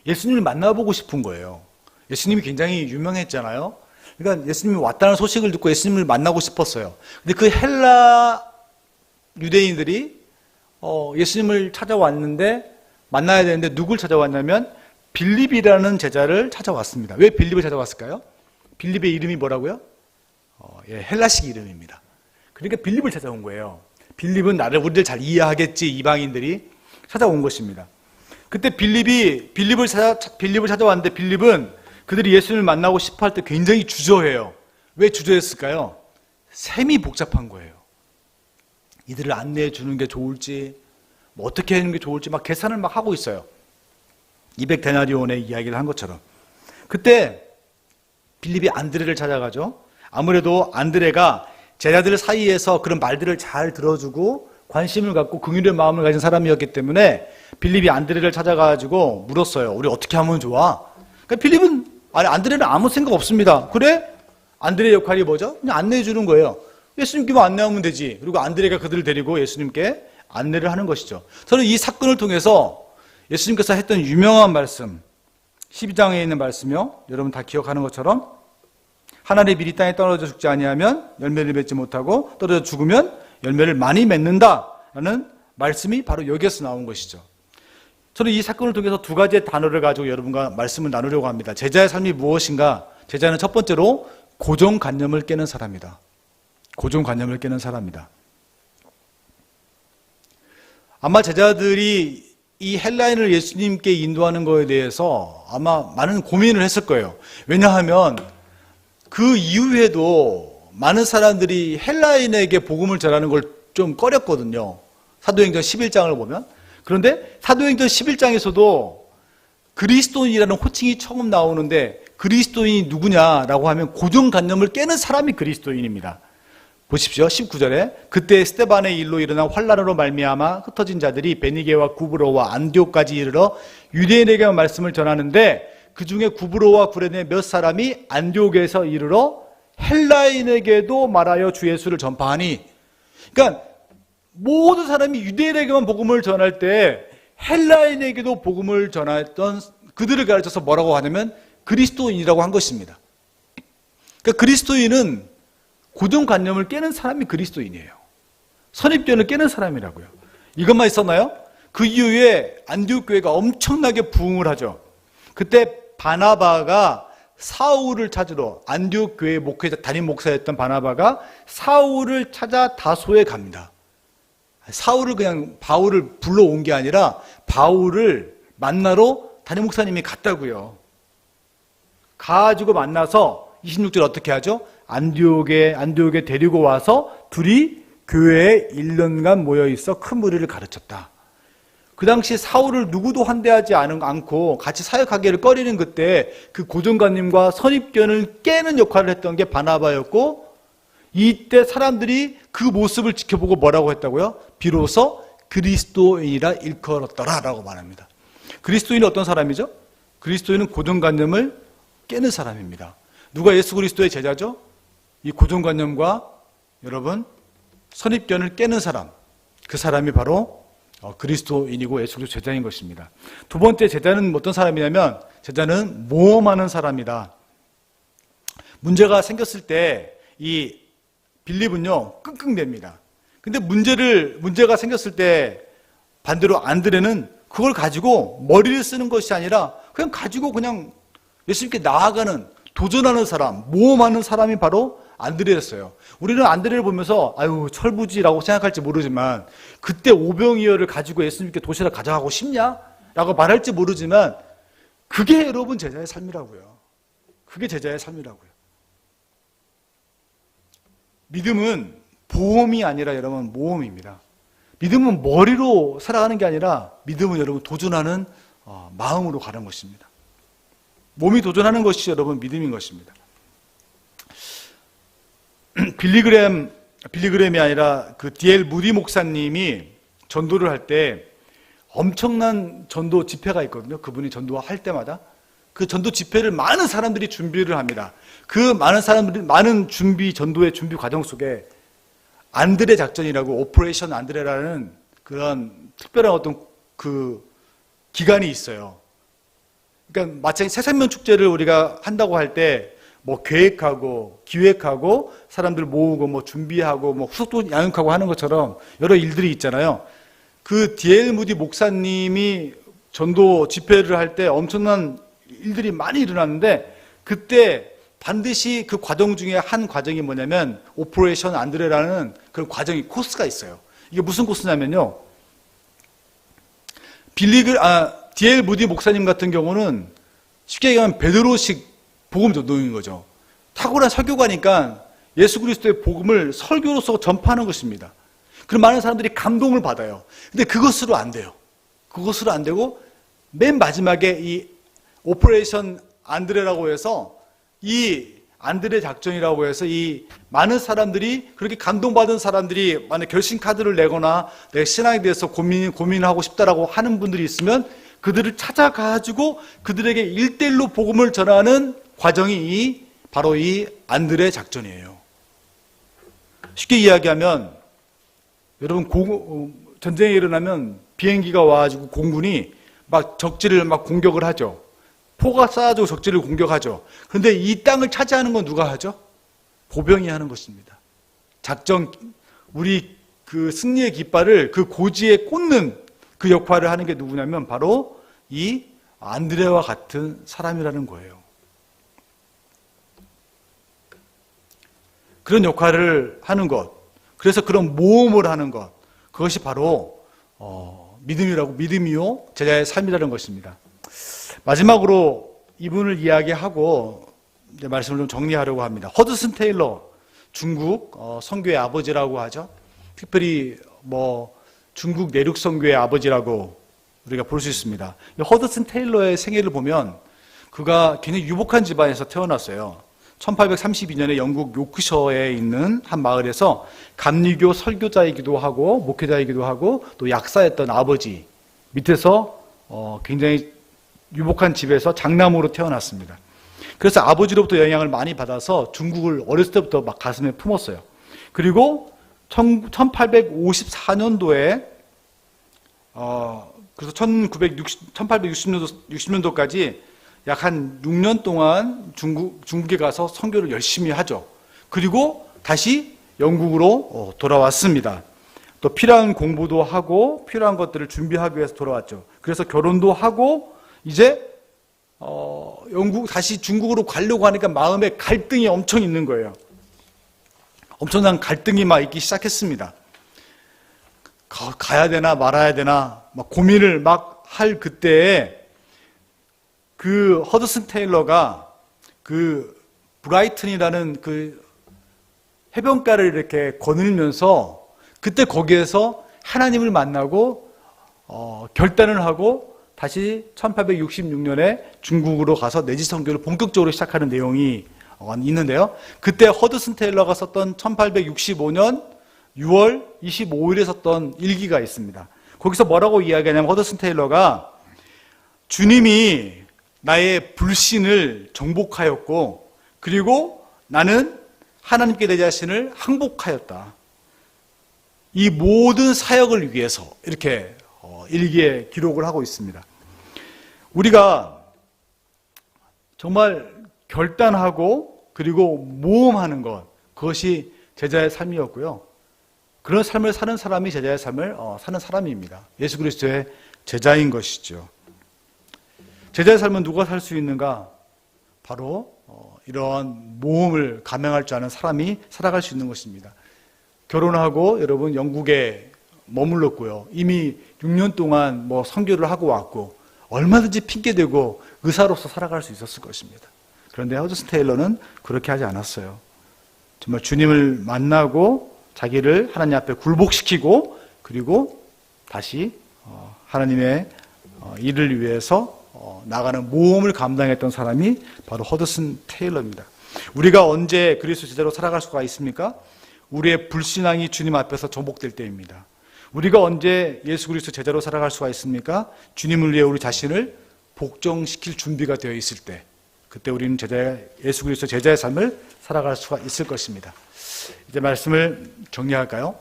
예수님을 만나보고 싶은 거예요. 예수님이 굉장히 유명했잖아요. 그러니까 예수님이 왔다는 소식을 듣고 예수님을 만나고 싶었어요. 근데 그 헬라 유대인들이 예수님을 찾아왔는데 만나야 되는데 누굴 찾아왔냐면 빌립이라는 제자를 찾아왔습니다. 왜 빌립을 찾아왔을까요? 빌립의 이름이 뭐라고요? 헬라식 이름입니다. 그러니까 빌립을 찾아온 거예요. 빌립은 우리를 잘 이해하겠지, 이방인들이 찾아온 것입니다. 그때 빌립을 찾아왔는데 빌립은 그들이 예수님을 만나고 싶어 할 때 굉장히 주저해요. 왜 주저했을까요? 셈이 복잡한 거예요. 이들을 안내해 주는 게 좋을지, 뭐 어떻게 하는 게 좋을지 막 계산을 막 하고 있어요. 200데나리온의 이야기를 한 것처럼. 그때 빌립이 안드레를 찾아가죠. 아무래도 안드레가 제자들 사이에서 그런 말들을 잘 들어주고 관심을 갖고 긍휼의 마음을 가진 사람이었기 때문에 빌립이 안드레를 찾아가지고 물었어요. 우리 어떻게 하면 좋아? 그러니까 안드레는 아무 생각 없습니다. 그래? 안드레의 역할이 뭐죠? 그냥 안내해 주는 거예요. 예수님께만 안내하면 되지. 그리고 안드레가 그들을 데리고 예수님께 안내를 하는 것이죠. 저는 이 사건을 통해서 예수님께서 했던 유명한 말씀, 12장에 있는 말씀이요. 여러분 다 기억하는 것처럼 한 알이 미리 땅에 떨어져 죽지 아니하면 열매를 맺지 못하고 떨어져 죽으면 열매를 많이 맺는다라는 말씀이 바로 여기에서 나온 것이죠. 저는 이 사건을 통해서 두 가지의 단어를 가지고 여러분과 말씀을 나누려고 합니다. 제자의 삶이 무엇인가? 제자는 첫 번째로 고정관념을 깨는 사람이다. 고정관념을 깨는 사람이다. 아마 제자들이 이 헬라인을 예수님께 인도하는 것에 대해서 아마 많은 고민을 했을 거예요. 왜냐하면 그 이후에도 많은 사람들이 헬라인에게 복음을 전하는 걸 좀 꺼렸거든요. 사도행전 11장을 보면. 그런데 사도행전 11장에서도 그리스도인이라는 호칭이 처음 나오는데 그리스도인이 누구냐라고 하면 고정관념을 깨는 사람이 그리스도인입니다. 보십시오. 19절에 그때 스데반의 일로 일어난 환란으로 말미암아 흩어진 자들이 베니게와 구브로와 안디옥까지 이르러 유대인에게만 말씀을 전하는데 그 중에 구브로와 구레네 몇 사람이 안디옥에서 이르러 헬라인에게도 말하여 주 예수를 전파하니. 그러니까 모든 사람이 유대인에게만 복음을 전할 때 헬라인에게도 복음을 전했던 그들을 가르쳐서 뭐라고 하냐면 그리스도인이라고 한 것입니다. 그러니까 그리스도인은 고정관념을 깨는 사람이 그리스도인이에요. 선입견을 깨는 사람이라고요. 이것만 있었나요? 그 이후에 안디옥 교회가 엄청나게 부흥을 하죠. 그때 바나바가 사울을 찾으러, 안디옥 교회 목회자 담임 목사였던 바나바가 사울을 찾아 다소에 갑니다. 사울을 그냥 바울을 불러온 게 아니라 바울을 만나러 담임 목사님이 갔다고요. 가지고 만나서 26절 어떻게 하죠? 안디옥에 데리고 와서 둘이 교회에 1년간 모여 있어 큰 무리를 가르쳤다. 그 당시 사울을 누구도 환대하지 않고 같이 사역하기를 꺼리는 그때 그 고정관념과 선입견을 깨는 역할을 했던 게 바나바였고, 이때 사람들이 그 모습을 지켜보고 뭐라고 했다고요? 비로소 그리스도인이라 일컬었더라 라고 말합니다. 그리스도인은 어떤 사람이죠? 그리스도인은 고정관념을 깨는 사람입니다. 누가 예수 그리스도의 제자죠? 이 고정관념과 여러분 선입견을 깨는 사람, 그 사람이 바로 그리스도인이고 예수 그리스도 제자인 것입니다. 두 번째, 제자는 어떤 사람이냐면 제자는 모험하는 사람이다. 문제가 생겼을 때 이 빌립은요 끙끙댑니다. 근데 문제가 생겼을 때 반대로 안드레는 그걸 가지고 머리를 쓰는 것이 아니라 그냥 가지고 그냥 예수님께 나아가는, 도전하는 사람, 모험하는 사람이 바로 안드레였어요. 우리는 안드레를 보면서 아유 철부지라고 생각할지 모르지만 그때 오병이어를 가지고 예수님께 도시락 가져가고 싶냐? 라고 말할지 모르지만 그게 여러분 제자의 삶이라고요. 그게 제자의 삶이라고요. 믿음은 보험이 아니라 여러분 모험입니다. 믿음은 머리로 살아가는 게 아니라 믿음은 여러분 도전하는 마음으로 가는 것입니다. 몸이 도전하는 것이 여러분 믿음인 것입니다. 빌리그램이 아니라 그 D.L. 무디 목사님이 전도를 할 때 엄청난 전도 집회가 있거든요. 그분이 전도할 때마다 그 전도 집회를 많은 사람들이 준비를 합니다. 그 많은 사람들이 전도의 준비 과정 속에 안드레 작전이라고 오퍼레이션 안드레라는 그런 특별한 어떤 그 기간이 있어요. 그러니까 마치 새생명 축제를 우리가 한다고 할 때 뭐 계획하고 기획하고 사람들 모으고 뭐 준비하고 뭐 후속도 양육하고 하는 것처럼 여러 일들이 있잖아요. 그 D.L. 무디 목사님이 전도 집회를 할 때 엄청난 일들이 많이 일어났는데 그때 반드시 그 과정 중에 한 과정이 뭐냐면 오퍼레이션 안드레라는 그런 과정이 코스가 있어요. 이게 무슨 코스냐면요. D.L. 무디 목사님 같은 경우는 쉽게 얘기하면 베드로식 복음 전도인 거죠. 탁월한 설교가니까 예수 그리스도의 복음을 설교로서 전파하는 것입니다. 그럼 많은 사람들이 감동을 받아요. 근데 그것으로 안 돼요. 그것으로 안 되고 맨 마지막에 이 오퍼레이션 안드레라고 해서 이 안드레 작전이라고 해서 이 많은 사람들이 그렇게 감동받은 사람들이 만약 결심 카드를 내거나 내 신앙에 대해서 고민하고 싶다라고 하는 분들이 있으면 그들을 찾아가지고 그들에게 1대1로 복음을 전하는 과정이 바로 이 안드레 작전이에요. 쉽게 이야기하면 여러분 전쟁이 일어나면 비행기가 와가지고 공군이 막 적지를 막 공격을 하죠. 포가 쏴가지고 적지를 공격하죠. 그런데 이 땅을 차지하는 건 누가 하죠? 보병이 하는 것입니다. 작전, 우리 그 승리의 깃발을 그 고지에 꽂는 그 역할을 하는 게 누구냐면 바로 이 안드레와 같은 사람이라는 거예요. 그런 역할을 하는 것, 그래서 그런 모험을 하는 것, 그것이 바로 믿음이요 제자의 삶이라는 것입니다. 마지막으로 이분을 이야기하고 이제 말씀을 좀 정리하려고 합니다. 허드슨 테일러, 중국 선교의 아버지라고 하죠. 특별히 중국 내륙 선교의 아버지라고 우리가 볼 수 있습니다. 허드슨 테일러의 생애를 보면 그가 굉장히 유복한 집안에서 태어났어요. 1832년에 영국 요크셔에 있는 한 마을에서 감리교 설교자이기도 하고 목회자이기도 하고 또 약사였던 아버지 밑에서 굉장히 유복한 집에서 장남으로 태어났습니다. 그래서 아버지로부터 영향을 많이 받아서 중국을 어렸을 때부터 막 가슴에 품었어요. 그리고 1854년도에 그래서 1860년도까지 약 한 6년 동안 중국에 가서 선교를 열심히 하죠. 그리고 다시 영국으로 돌아왔습니다. 또 필요한 공부도 하고 필요한 것들을 준비하기 위해서 돌아왔죠. 그래서 결혼도 하고 이제 다시 중국으로 가려고 하니까 마음에 갈등이 엄청 있는 거예요. 엄청난 갈등이 막 있기 시작했습니다. 가야 되나 말아야 되나 막 고민을 막 할 그때에 그 허드슨 테일러가 그 브라이튼이라는 그 해변가를 이렇게 거닐면서 그때 거기에서 하나님을 만나고 결단을 하고 다시 1866년에 중국으로 가서 내지 선교를 본격적으로 시작하는 내용이 있는데요. 그때 허드슨 테일러가 썼던 1865년 6월 25일에 썼던 일기가 있습니다. 거기서 뭐라고 이야기하냐면 허드슨 테일러가 주님이 나의 불신을 정복하였고 그리고 나는 하나님께 내 자신을 항복하였다. 이 모든 사역을 위해서 이렇게 일기에 기록을 하고 있습니다. 우리가 정말 결단하고 그리고 모험하는 것, 그것이 제자의 삶이었고요. 그런 삶을 사는 사람이 제자의 삶을 사는 사람입니다. 예수 그리스도의 제자인 것이죠. 제자의 삶은 누가 살 수 있는가? 바로 이러한 모험을 감행할 줄 아는 사람이 살아갈 수 있는 것입니다. 결혼하고 여러분 영국에 머물렀고요. 이미 6년 동안 선교를 하고 왔고 얼마든지 핑계대고 의사로서 살아갈 수 있었을 것입니다. 그런데 허드슨 테일러는 그렇게 하지 않았어요. 정말 주님을 만나고 자기를 하나님 앞에 굴복시키고 그리고 다시 하나님의 일을 위해서 나가는 모험을 감당했던 사람이 바로 허드슨 테일러입니다. 우리가 언제 그리스도 제자로 살아갈 수가 있습니까? 우리의 불신앙이 주님 앞에서 정복될 때입니다. 우리가 언제 예수 그리스도 제자로 살아갈 수가 있습니까? 주님을 위해 우리 자신을 복종시킬 준비가 되어 있을 때, 그때 우리는 예수 그리스도 제자의 삶을 살아갈 수가 있을 것입니다. 이제 말씀을 정리할까요?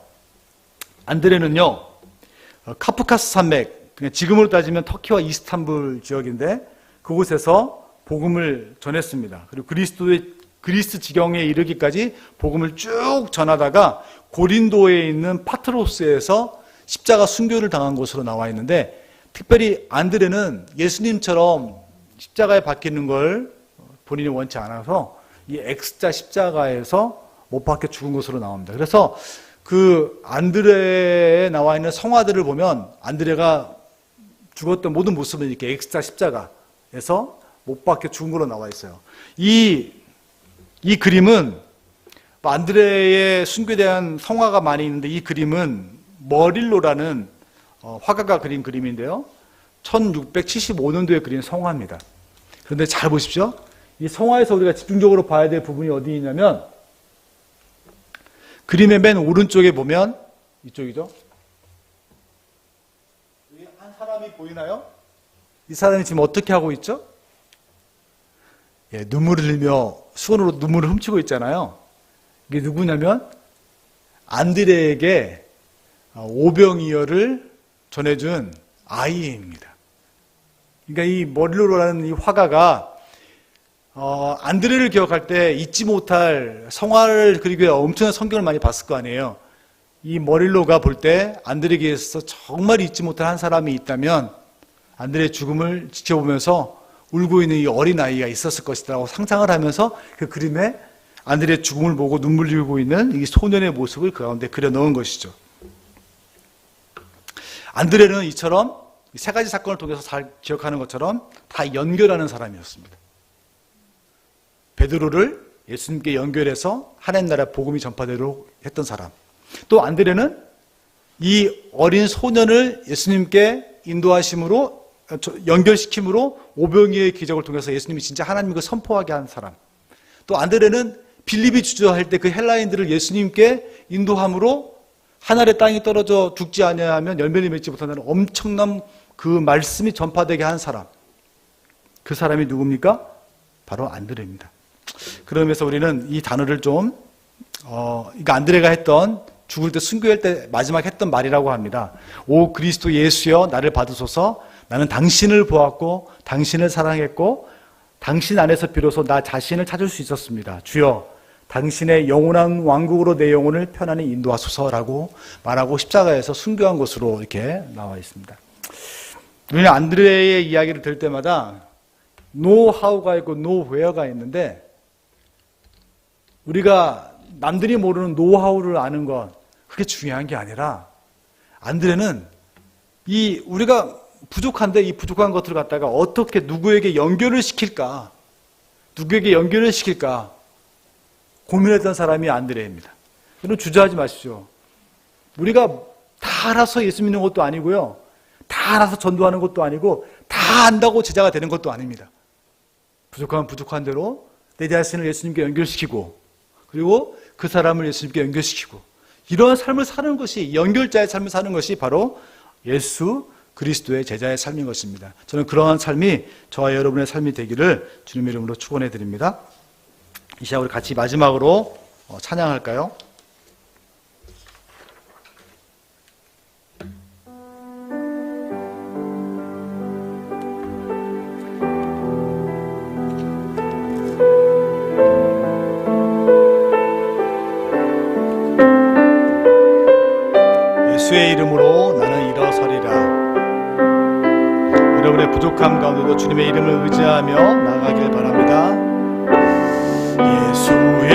안드레는요, 카프카스 산맥, 그냥 지금으로 따지면 터키와 이스탄불 지역인데 그곳에서 복음을 전했습니다. 그리고 그리스 지경에 이르기까지 복음을 쭉 전하다가 고린도에 있는 파트로스에서 십자가 순교를 당한 곳으로 나와 있는데, 특별히 안드레는 예수님처럼 십자가에 박히는 걸 본인이 원치 않아서 이 X자 십자가에서 못 박혀 죽은 것으로 나옵니다. 그래서 그 안드레에 나와 있는 성화들을 보면 안드레가 죽었던 모든 모습은 이렇게 X자 십자가에서 못 박혀 죽은 걸로 나와 있어요. 이 그림은 안드레의 순교에 대한 성화가 많이 있는데, 이 그림은 머릴로라는 화가가 그린 그림인데요. 1675년도에 그린 성화입니다. 그런데 잘 보십시오. 이 성화에서 우리가 집중적으로 봐야 될 부분이 어디 있냐면, 그림의 맨 오른쪽에 보면 이쪽이죠. 여기 한 사람이 보이나요? 이 사람이 지금 어떻게 하고 있죠? 눈물을 흘리며 수건으로 눈물을 훔치고 있잖아요. 이게 누구냐면 안드레에게 오병이어를 전해준 아이입니다. 그러니까 이 머릴로라는 이 화가가 안드레를 기억할 때 잊지 못할 성화를 그리기 위해 엄청난 성경을 많이 봤을 거 아니에요. 이 머릴로가 볼 때 안드레에게 있어서 정말 잊지 못할 한 사람이 있다면 안드레의 죽음을 지켜보면서 울고 있는 이 어린아이가 있었을 것이라고 상상을 하면서 그 그림에 안드레의 죽음을 보고 눈물 흘리고 있는 이 소년의 모습을 그 가운데 그려 넣은 것이죠. 안드레는 이처럼 세 가지 사건을 통해서 잘 기억하는 것처럼 다 연결하는 사람이었습니다. 베드로를 예수님께 연결해서 하나님 나라 복음이 전파되도록 했던 사람. 또 안드레는 이 어린 소년을 예수님께 인도하심으로 연결시킴으로 오병이어의 기적을 통해서 예수님이 진짜 하나님을 선포하게 한 사람. 또 안드레는 빌립이 주저할 때 그 헬라인들을 예수님께 인도함으로 하늘의 땅이 떨어져 죽지 아니하면 열매를 맺지 못한다는 엄청난 그 말씀이 전파되게 한 사람. 그 사람이 누굽니까? 바로 안드레입니다. 그러면서 우리는 이 단어를 좀 이거 안드레가 했던 죽을 때 순교할 때 마지막 했던 말이라고 합니다. 오 그리스도 예수여 나를 받으소서. 나는 당신을 보았고 당신을 사랑했고 당신 안에서 비로소 나 자신을 찾을 수 있었습니다. 주여 당신의 영원한 왕국으로 내 영혼을 편안히 인도하소서라고 말하고 십자가에서 순교한 것으로 이렇게 나와 있습니다. 우리는 안드레의 이야기를 들을 때마다 know how가 있고 know where가 있는데 우리가 남들이 모르는 노하우를 아는 건 그게 중요한 게 아니라 안드레는 이 우리가 부족한데 이 부족한 것들을 갖다가 어떻게 누구에게 연결을 시킬까 고민했던 사람이 안드레입니다. 여러분 주저하지 마십시오. 우리가 다 알아서 예수 믿는 것도 아니고요. 다 알아서 전도하는 것도 아니고 다 안다고 제자가 되는 것도 아닙니다. 부족하면 부족한 대로 내 자신을 예수님께 연결시키고 그리고 그 사람을 예수님께 연결시키고 이러한 삶을 사는 것이 연결자의 삶을 사는 것이 바로 예수 그리스도의 제자의 삶인 것입니다. 저는 그러한 삶이 저와 여러분의 삶이 되기를 주님의 이름으로 축원해 드립니다. 이 시간 우리 같이 마지막으로 찬양할까요? 예수의 이름으로 나는 일어서리라. 여러분의 부족함 가운데도 주님의 이름을 의지하며 나가길 바랍니다. 예수의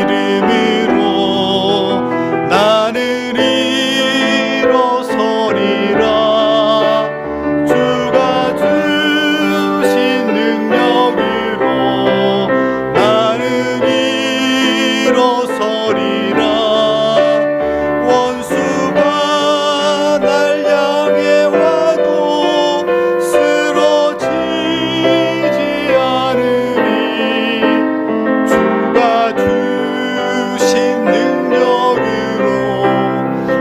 이름으로 나는 일어서리라. 주가 주신 능력으로 나는 일어서리라. 원수가 날 향해 와도 쓰러지지 않으리. 주가 주신 능력으로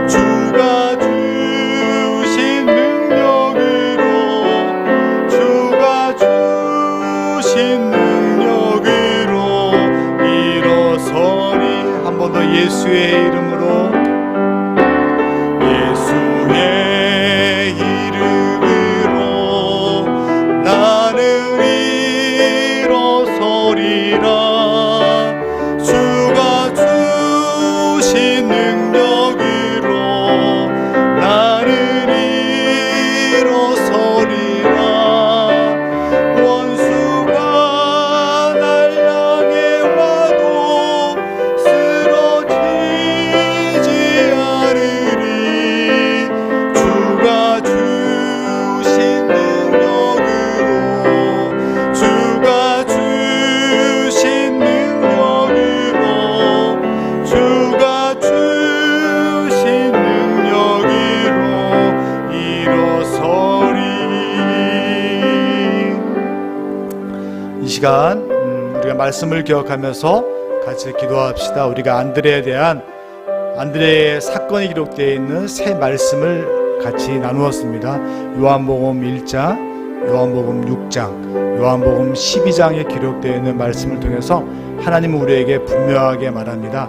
주가 주신 능력으로 주가 주신 능력으로 일어서리. 한 번 더 예수의 이름으로 예수의 이름으로 나는 일어서리라. 주가 주신 능력으로 나는 일어서리라. 원수가 날 향해 와도 쓰러지지 않으리. 주가 주신 능력으로 주가 주신 능력으로 주가 주신 능력으로 일어서리. 이 시간 우리가 말씀을 기억하면서 같이 기도합시다. 우리가 안드레의 사건이 기록되어 있는 새 말씀을 같이 나누었습니다. 요한복음 1장, 요한복음 6장, 요한복음 12장에 기록되어 있는 말씀을 통해서 하나님은 우리에게 분명하게 말합니다.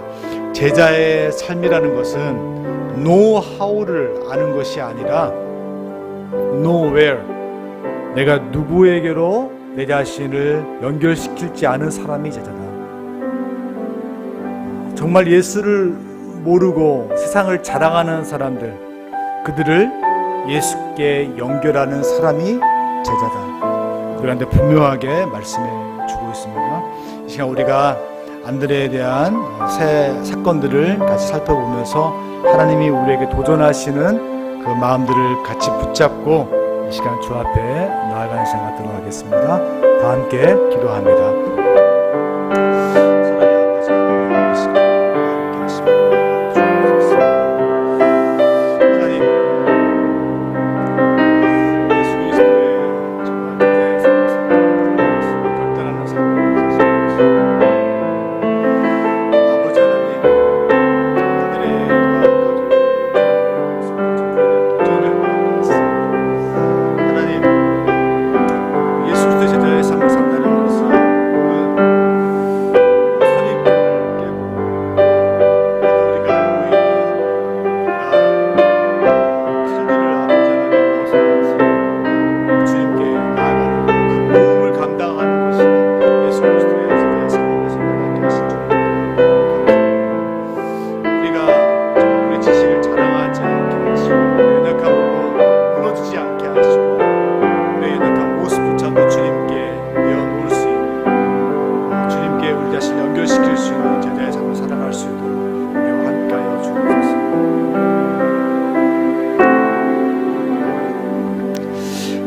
제자의 삶이라는 것은 know how를 아는 것이 아니라 know where, 내가 누구에게로 내 자신을 연결시킬지 아는 사람이 제자다. 정말 예수를 모르고 세상을 자랑하는 사람들, 그들을 예수께 연결하는 사람이 제자다. 우리한테 분명하게 말씀해 주고 있습니다. 이 시간 우리가 안드레에 대한 새 사건들을 같이 살펴보면서 하나님이 우리에게 도전하시는 그 마음들을 같이 붙잡고 이 시간 주 앞에 나아가는 시간 갖도록 하겠습니다. 다 함께 기도합니다.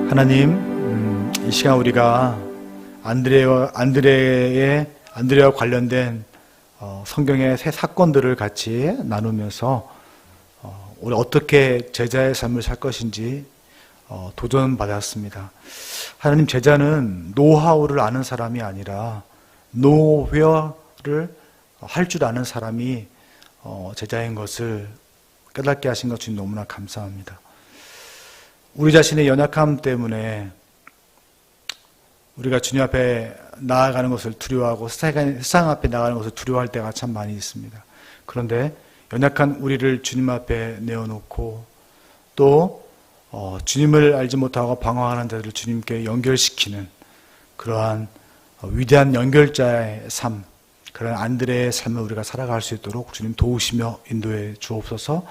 하나님, 이 시간 우리가 안드레와 관련된 성경의 새 사건들을 같이 나누면서 우리 어떻게 제자의 삶을 살 것인지 도전받았습니다. 하나님, 제자는 노하우를 아는 사람이 아니라 노웨어를 할 줄 아는 사람이 제자인 것을 깨닫게 하신 것 주님 너무나 감사합니다. 우리 자신의 연약함 때문에 우리가 주님 앞에 나아가는 것을 두려워하고 세상 앞에 나아가는 것을 두려워할 때가 참 많이 있습니다. 그런데 연약한 우리를 주님 앞에 내어놓고 또 주님을 알지 못하고 방황하는 자들을 주님께 연결시키는 그러한 위대한 연결자의 삶, 그런 안드레의 삶을 우리가 살아갈 수 있도록 주님 도우시며 인도해 주옵소서.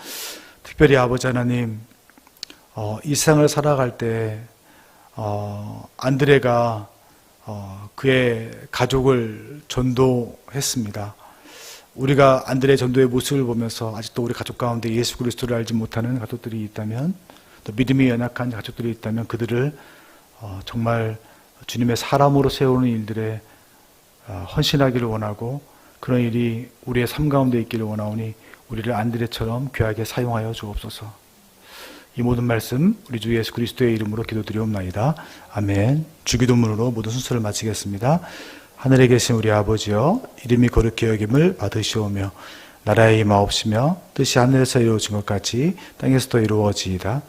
특별히 아버지 하나님, 이 세상을 살아갈 때 안드레가 그의 가족을 전도했습니다. 우리가 안드레 전도의 모습을 보면서 아직도 우리 가족 가운데 예수 그리스도를 알지 못하는 가족들이 있다면, 또 믿음이 연약한 가족들이 있다면 그들을 정말 주님의 사람으로 세우는 일들에 헌신하기를 원하고, 그런 일이 우리의 삶 가운데 있기를 원하오니 우리를 안드레처럼 귀하게 사용하여 주옵소서. 이 모든 말씀 우리 주 예수 그리스도의 이름으로 기도드리옵나이다. 아멘. 주기도문으로 모든 순서를 마치겠습니다. 하늘에 계신 우리 아버지여, 이름이 거룩히 여김을 받으시오며 나라의 임하옵시며 뜻이 하늘에서 이루어진 것 같이 땅에서도 이루어지이다.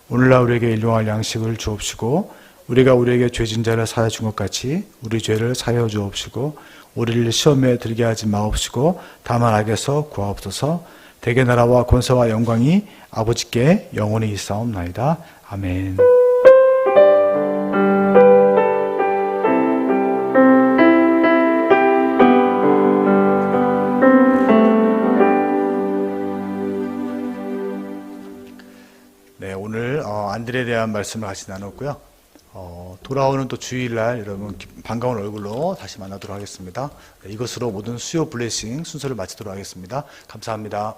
오늘날 우리에게 일용할 양식을 주옵시고, 우리가 우리에게 죄진 자를 사하여 준 것 같이 우리 죄를 사하여 주옵시고, 우리를 시험에 들게 하지 마옵시고 다만 악에서 구하옵소서. 대개 나라와 권세와 영광이 아버지께 영원히 있사옵나이다. 아멘. 네, 오늘 안드레에 대한 말씀을 같이 나눴고요. 돌아오는 또 주일날 여러분 반가운 얼굴로 다시 만나도록 하겠습니다. 네, 이것으로 모든 수요 블레싱 순서를 마치도록 하겠습니다. 감사합니다.